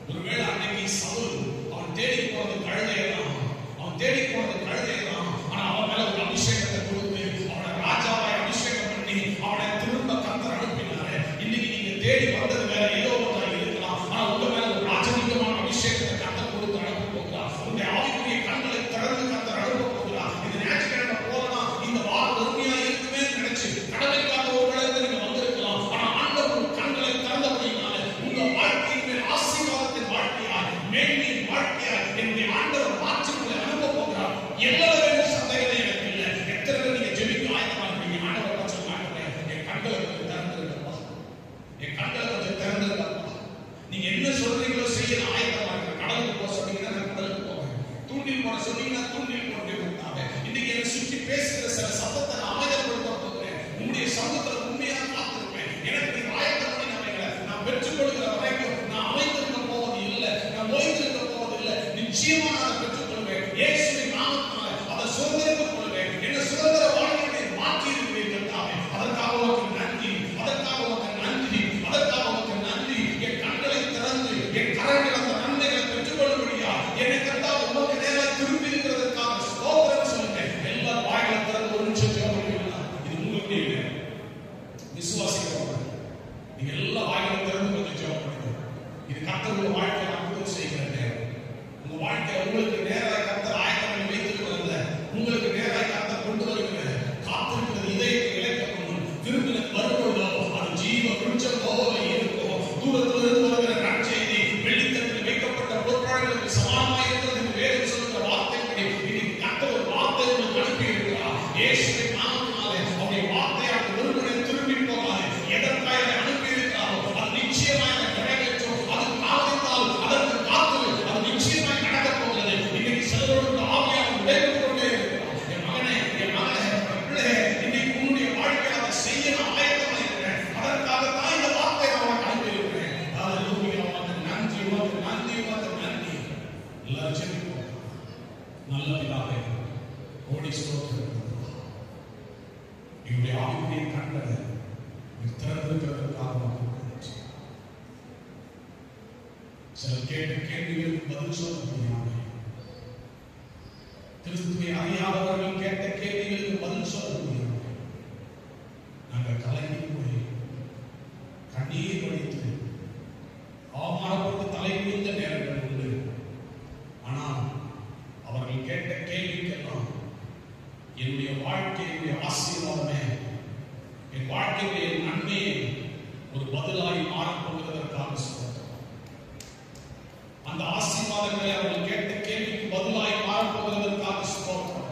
ஒருவேளை அன்னைக்கு சவுல் அவன் தேடி போனது கழுதையெல்லாம், அவன் தேடி போனது கழுதையெல்லாம். ஆனா அவன் மேல ஒரு அபிஷேகத்தை கொடுத்து அவனை ராஜாவாய் அபிஷேகம் பண்ணி அவனை திரும்ப கர்த்தர் அனுப்பினாரு. இன்னைக்கு நீங்க தேடி வந்தது வேற ஏதோ ஒன்றா இருக்கலாம். ஆனா உங்க மேல ஒரு ராஜரீகமான அபிஷேகத்தை கர்த்தர் கொடுத்து அனுப்ப போகிறார். உங்களுடைய ஆவிக்குரிய கண்களை திறந்து கர்த்தர் அனுப்ப போகிறார். இது ஞாயிற்றுக்கிழமை போறனா இந்த வாரம் பொறுமையா இருக்குமே நினைச்சு கடமைக்காக ஒரு வேளை நீங்க வந்திருக்கலாம். ஆனா ஆண்டவர் கண்களை திறந்தபடினால உங்க வாழ்க்கையின் மேல் ஆசீர்வாதத்தின் வாழ்க்கையாய் மேன்மையின் வாழ்க்கையாய் என்னுடைய ஆண்டவர் மாற்றிக்கொள்ள அனுப்ப போகிறார். எவ்வளவு சந்தேகமே எனக்கு இல்லை. எத்தனை பேர் நீங்க ஜெபிக்க ஆயத்தமா இருக்கீங்க? ஆண்டவர் பார்த்து சொல்றாங்க, என் கண்களை கொஞ்சம் திறந்துருக்கப்பா, என் கண்களை கொஞ்சம் திறந்துருக்கப்பா. நீங்க என்ன சொல்றீங்களோ செய்ய நான் ஆயத்தமா இருக்கேன். கடலுக்கு போக சொன்னீங்கன்னா நான் கடலுக்கு போவேன். தூண்டில் போட சொன்னீங்கன்னா தூண்டில் போட்டு கொடுத்தாங்க. இன்னைக்கு என்னை சுற்றி பேசுகிற சில சத்தத்தை நான் அமைதிப்படுத்த போகிறேன். உங்களுடைய சமூகத்தில் உண்மையாக காத்திருப்பேன். எனக்கு நீ ஆயத்தம் பண்ணி நான் பெற்றுக்கொள்கிற வரைக்கும் நான் அமைந்திருக்க போவது இல்லை, நான் ஓய்ந்திருக்க போவது இல்லை. நிச்சயமா நான் பெற்றுக்கொள்வேன். இயேசுவின் நாமத்தினால அதை சுதந்திரித்துக் கொள்வேன். என்ன சுதந்திர வாழ்க்கையை மாற்றி இருக்கிறீர்கள். அதற்காக உனக்கு நன்றி, அதற்காக உனக்கு நன்றி, அதற்காக உனக்கு நன்றி. என் கண்களை திறந்து என் கரங்கள் அந்த நன்மைகளை பெற்றுக்கொள்ளும்படியா என்னை கண்டால் உனக்கு நேராக திரும்பி இருக்கிறதற்காக ஸ்தோத்திரம் சொல்லுங்கள். எல்லா வாய்களை திறந்து ஒரு நிமிஷம் ஜெபம் பண்ணுவீங்களா? இது உங்களுடைய நேரம். விசுவாசிக்கிறவங்க நீங்க எல்லா வாய்களை திறந்து கொஞ்சம் ஜெபம் பண்ணுங்க. இது கர்த்தருடைய வாழ்க்கையை அற்புதம் செய்கிற நேரம். உங்க வாழ்க்கை உங்களுக்கு நேராக கர்த்தர் ஆயத்தம் பண்ணி வைத்திருக்கிறத உங்களுக்கு நேராக கர்த்தர் கொண்டு வருகிறது. காத்திருக்கிறது இதயத்தை இழைக்கணும். திரும்பின வரும்பொழுதோ அது ஜீவ விருட்சம் போல இருக்கும். தூரத்தில் இருந்து வருகிற நற்செய்தி வெள்ளித்தட்டில் வைக்கப்பட்ட பொற்பாடுகளுக்கு சமானமாக இருக்கிறது என்று வேதம் சொல்கிற வார்த்தைப்படி இன்னைக்கு கர்த்தர் ஒரு வார்த்தை உங்களுக்கு அனுப்பி இருக்கிறார். இயேசுவின் நாமத்தினாலே அவருடைய வார்த்தையாக ஒருமுறை திரும்பி போகாது. எதற்காக அனுப்பி இருக்கிறாரோ அது நிச்சயமாக நிறைவேற்றும். அது காத்திருந்தால் அதற்கு காத்து அது நிச்சயமாக நடக்க போகிறது. இன்னைக்கு சிலரோடு ஆவியாக உடைந்து கொண்டே இருக்கிறார். என் மகனே, என் மகனே, பிள்ளையே, இன்னைக்கு உன்னுடைய வாழ்க்கையை அதை செய்ய நான் ஆயத்தமாக இருக்கிறேன். அதற்காக தான் இந்த வார்த்தை நான் அனுப்பி இருக்கிறேன். ஹல்லேலூயா. உனக்கு நன்றி, உனக்கு நன்றி, உனக்கு நன்றி. எல்லாரும் ஜெபிப்போம். நல்ல பிதாவே, கோடி ஸ்தோத்திரம். என்னுடைய ஆவிக்குரிய கண்களை திறந்திருக்கிறதற்காக நன்றி. சில கேட்ட கேள்விகளுக்கு பதில் சொல்ல முடியாது. கிறிஸ்துவை அறியாதவர்கள் கேட்ட கேள்விகளுக்கு பதில் சொல்ல முடியாது. நாங்கள் கலங்கி போய் கண்ணீர் வடித்து அவமானப்பட்டு தலை குனிந்த நேரங்கள் உண்டு. ஆனால் அவர்கள் கேட்ட கேள்விக்கெல்லாம் என்னுடைய வாழ்க்கையுடைய ஆசீர்வாதமே, என் வாழ்க்கையுடைய நன்மையை ஒரு பதிலாய் மாறப்போகிறதற்காக சொல்றேன். அந்த ஆசீர்வாதங்களை அவர்கள் கேட்ட கேள்விக்கு பதிலாய் மாறப்போகிறதற்காக ஸ்தோத்திரம்.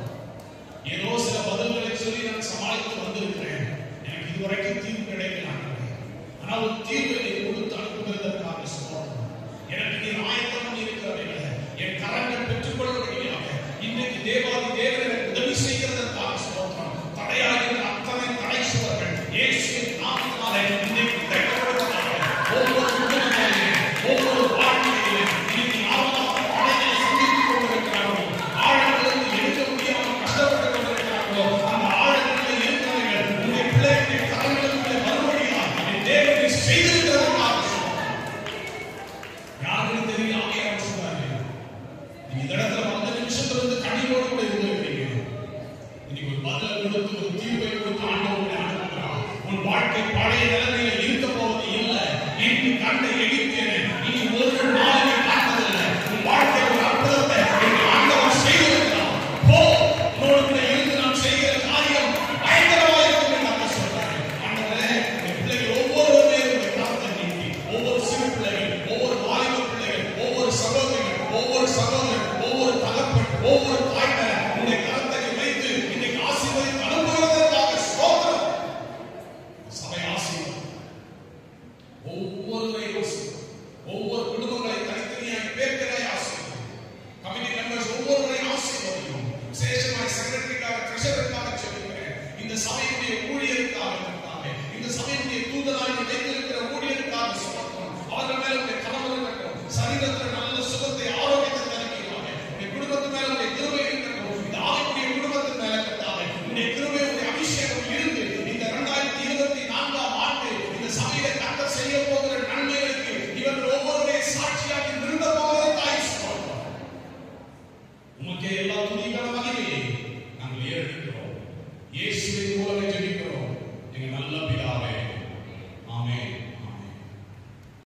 வாழ்க்கை பழைய நிலைமையில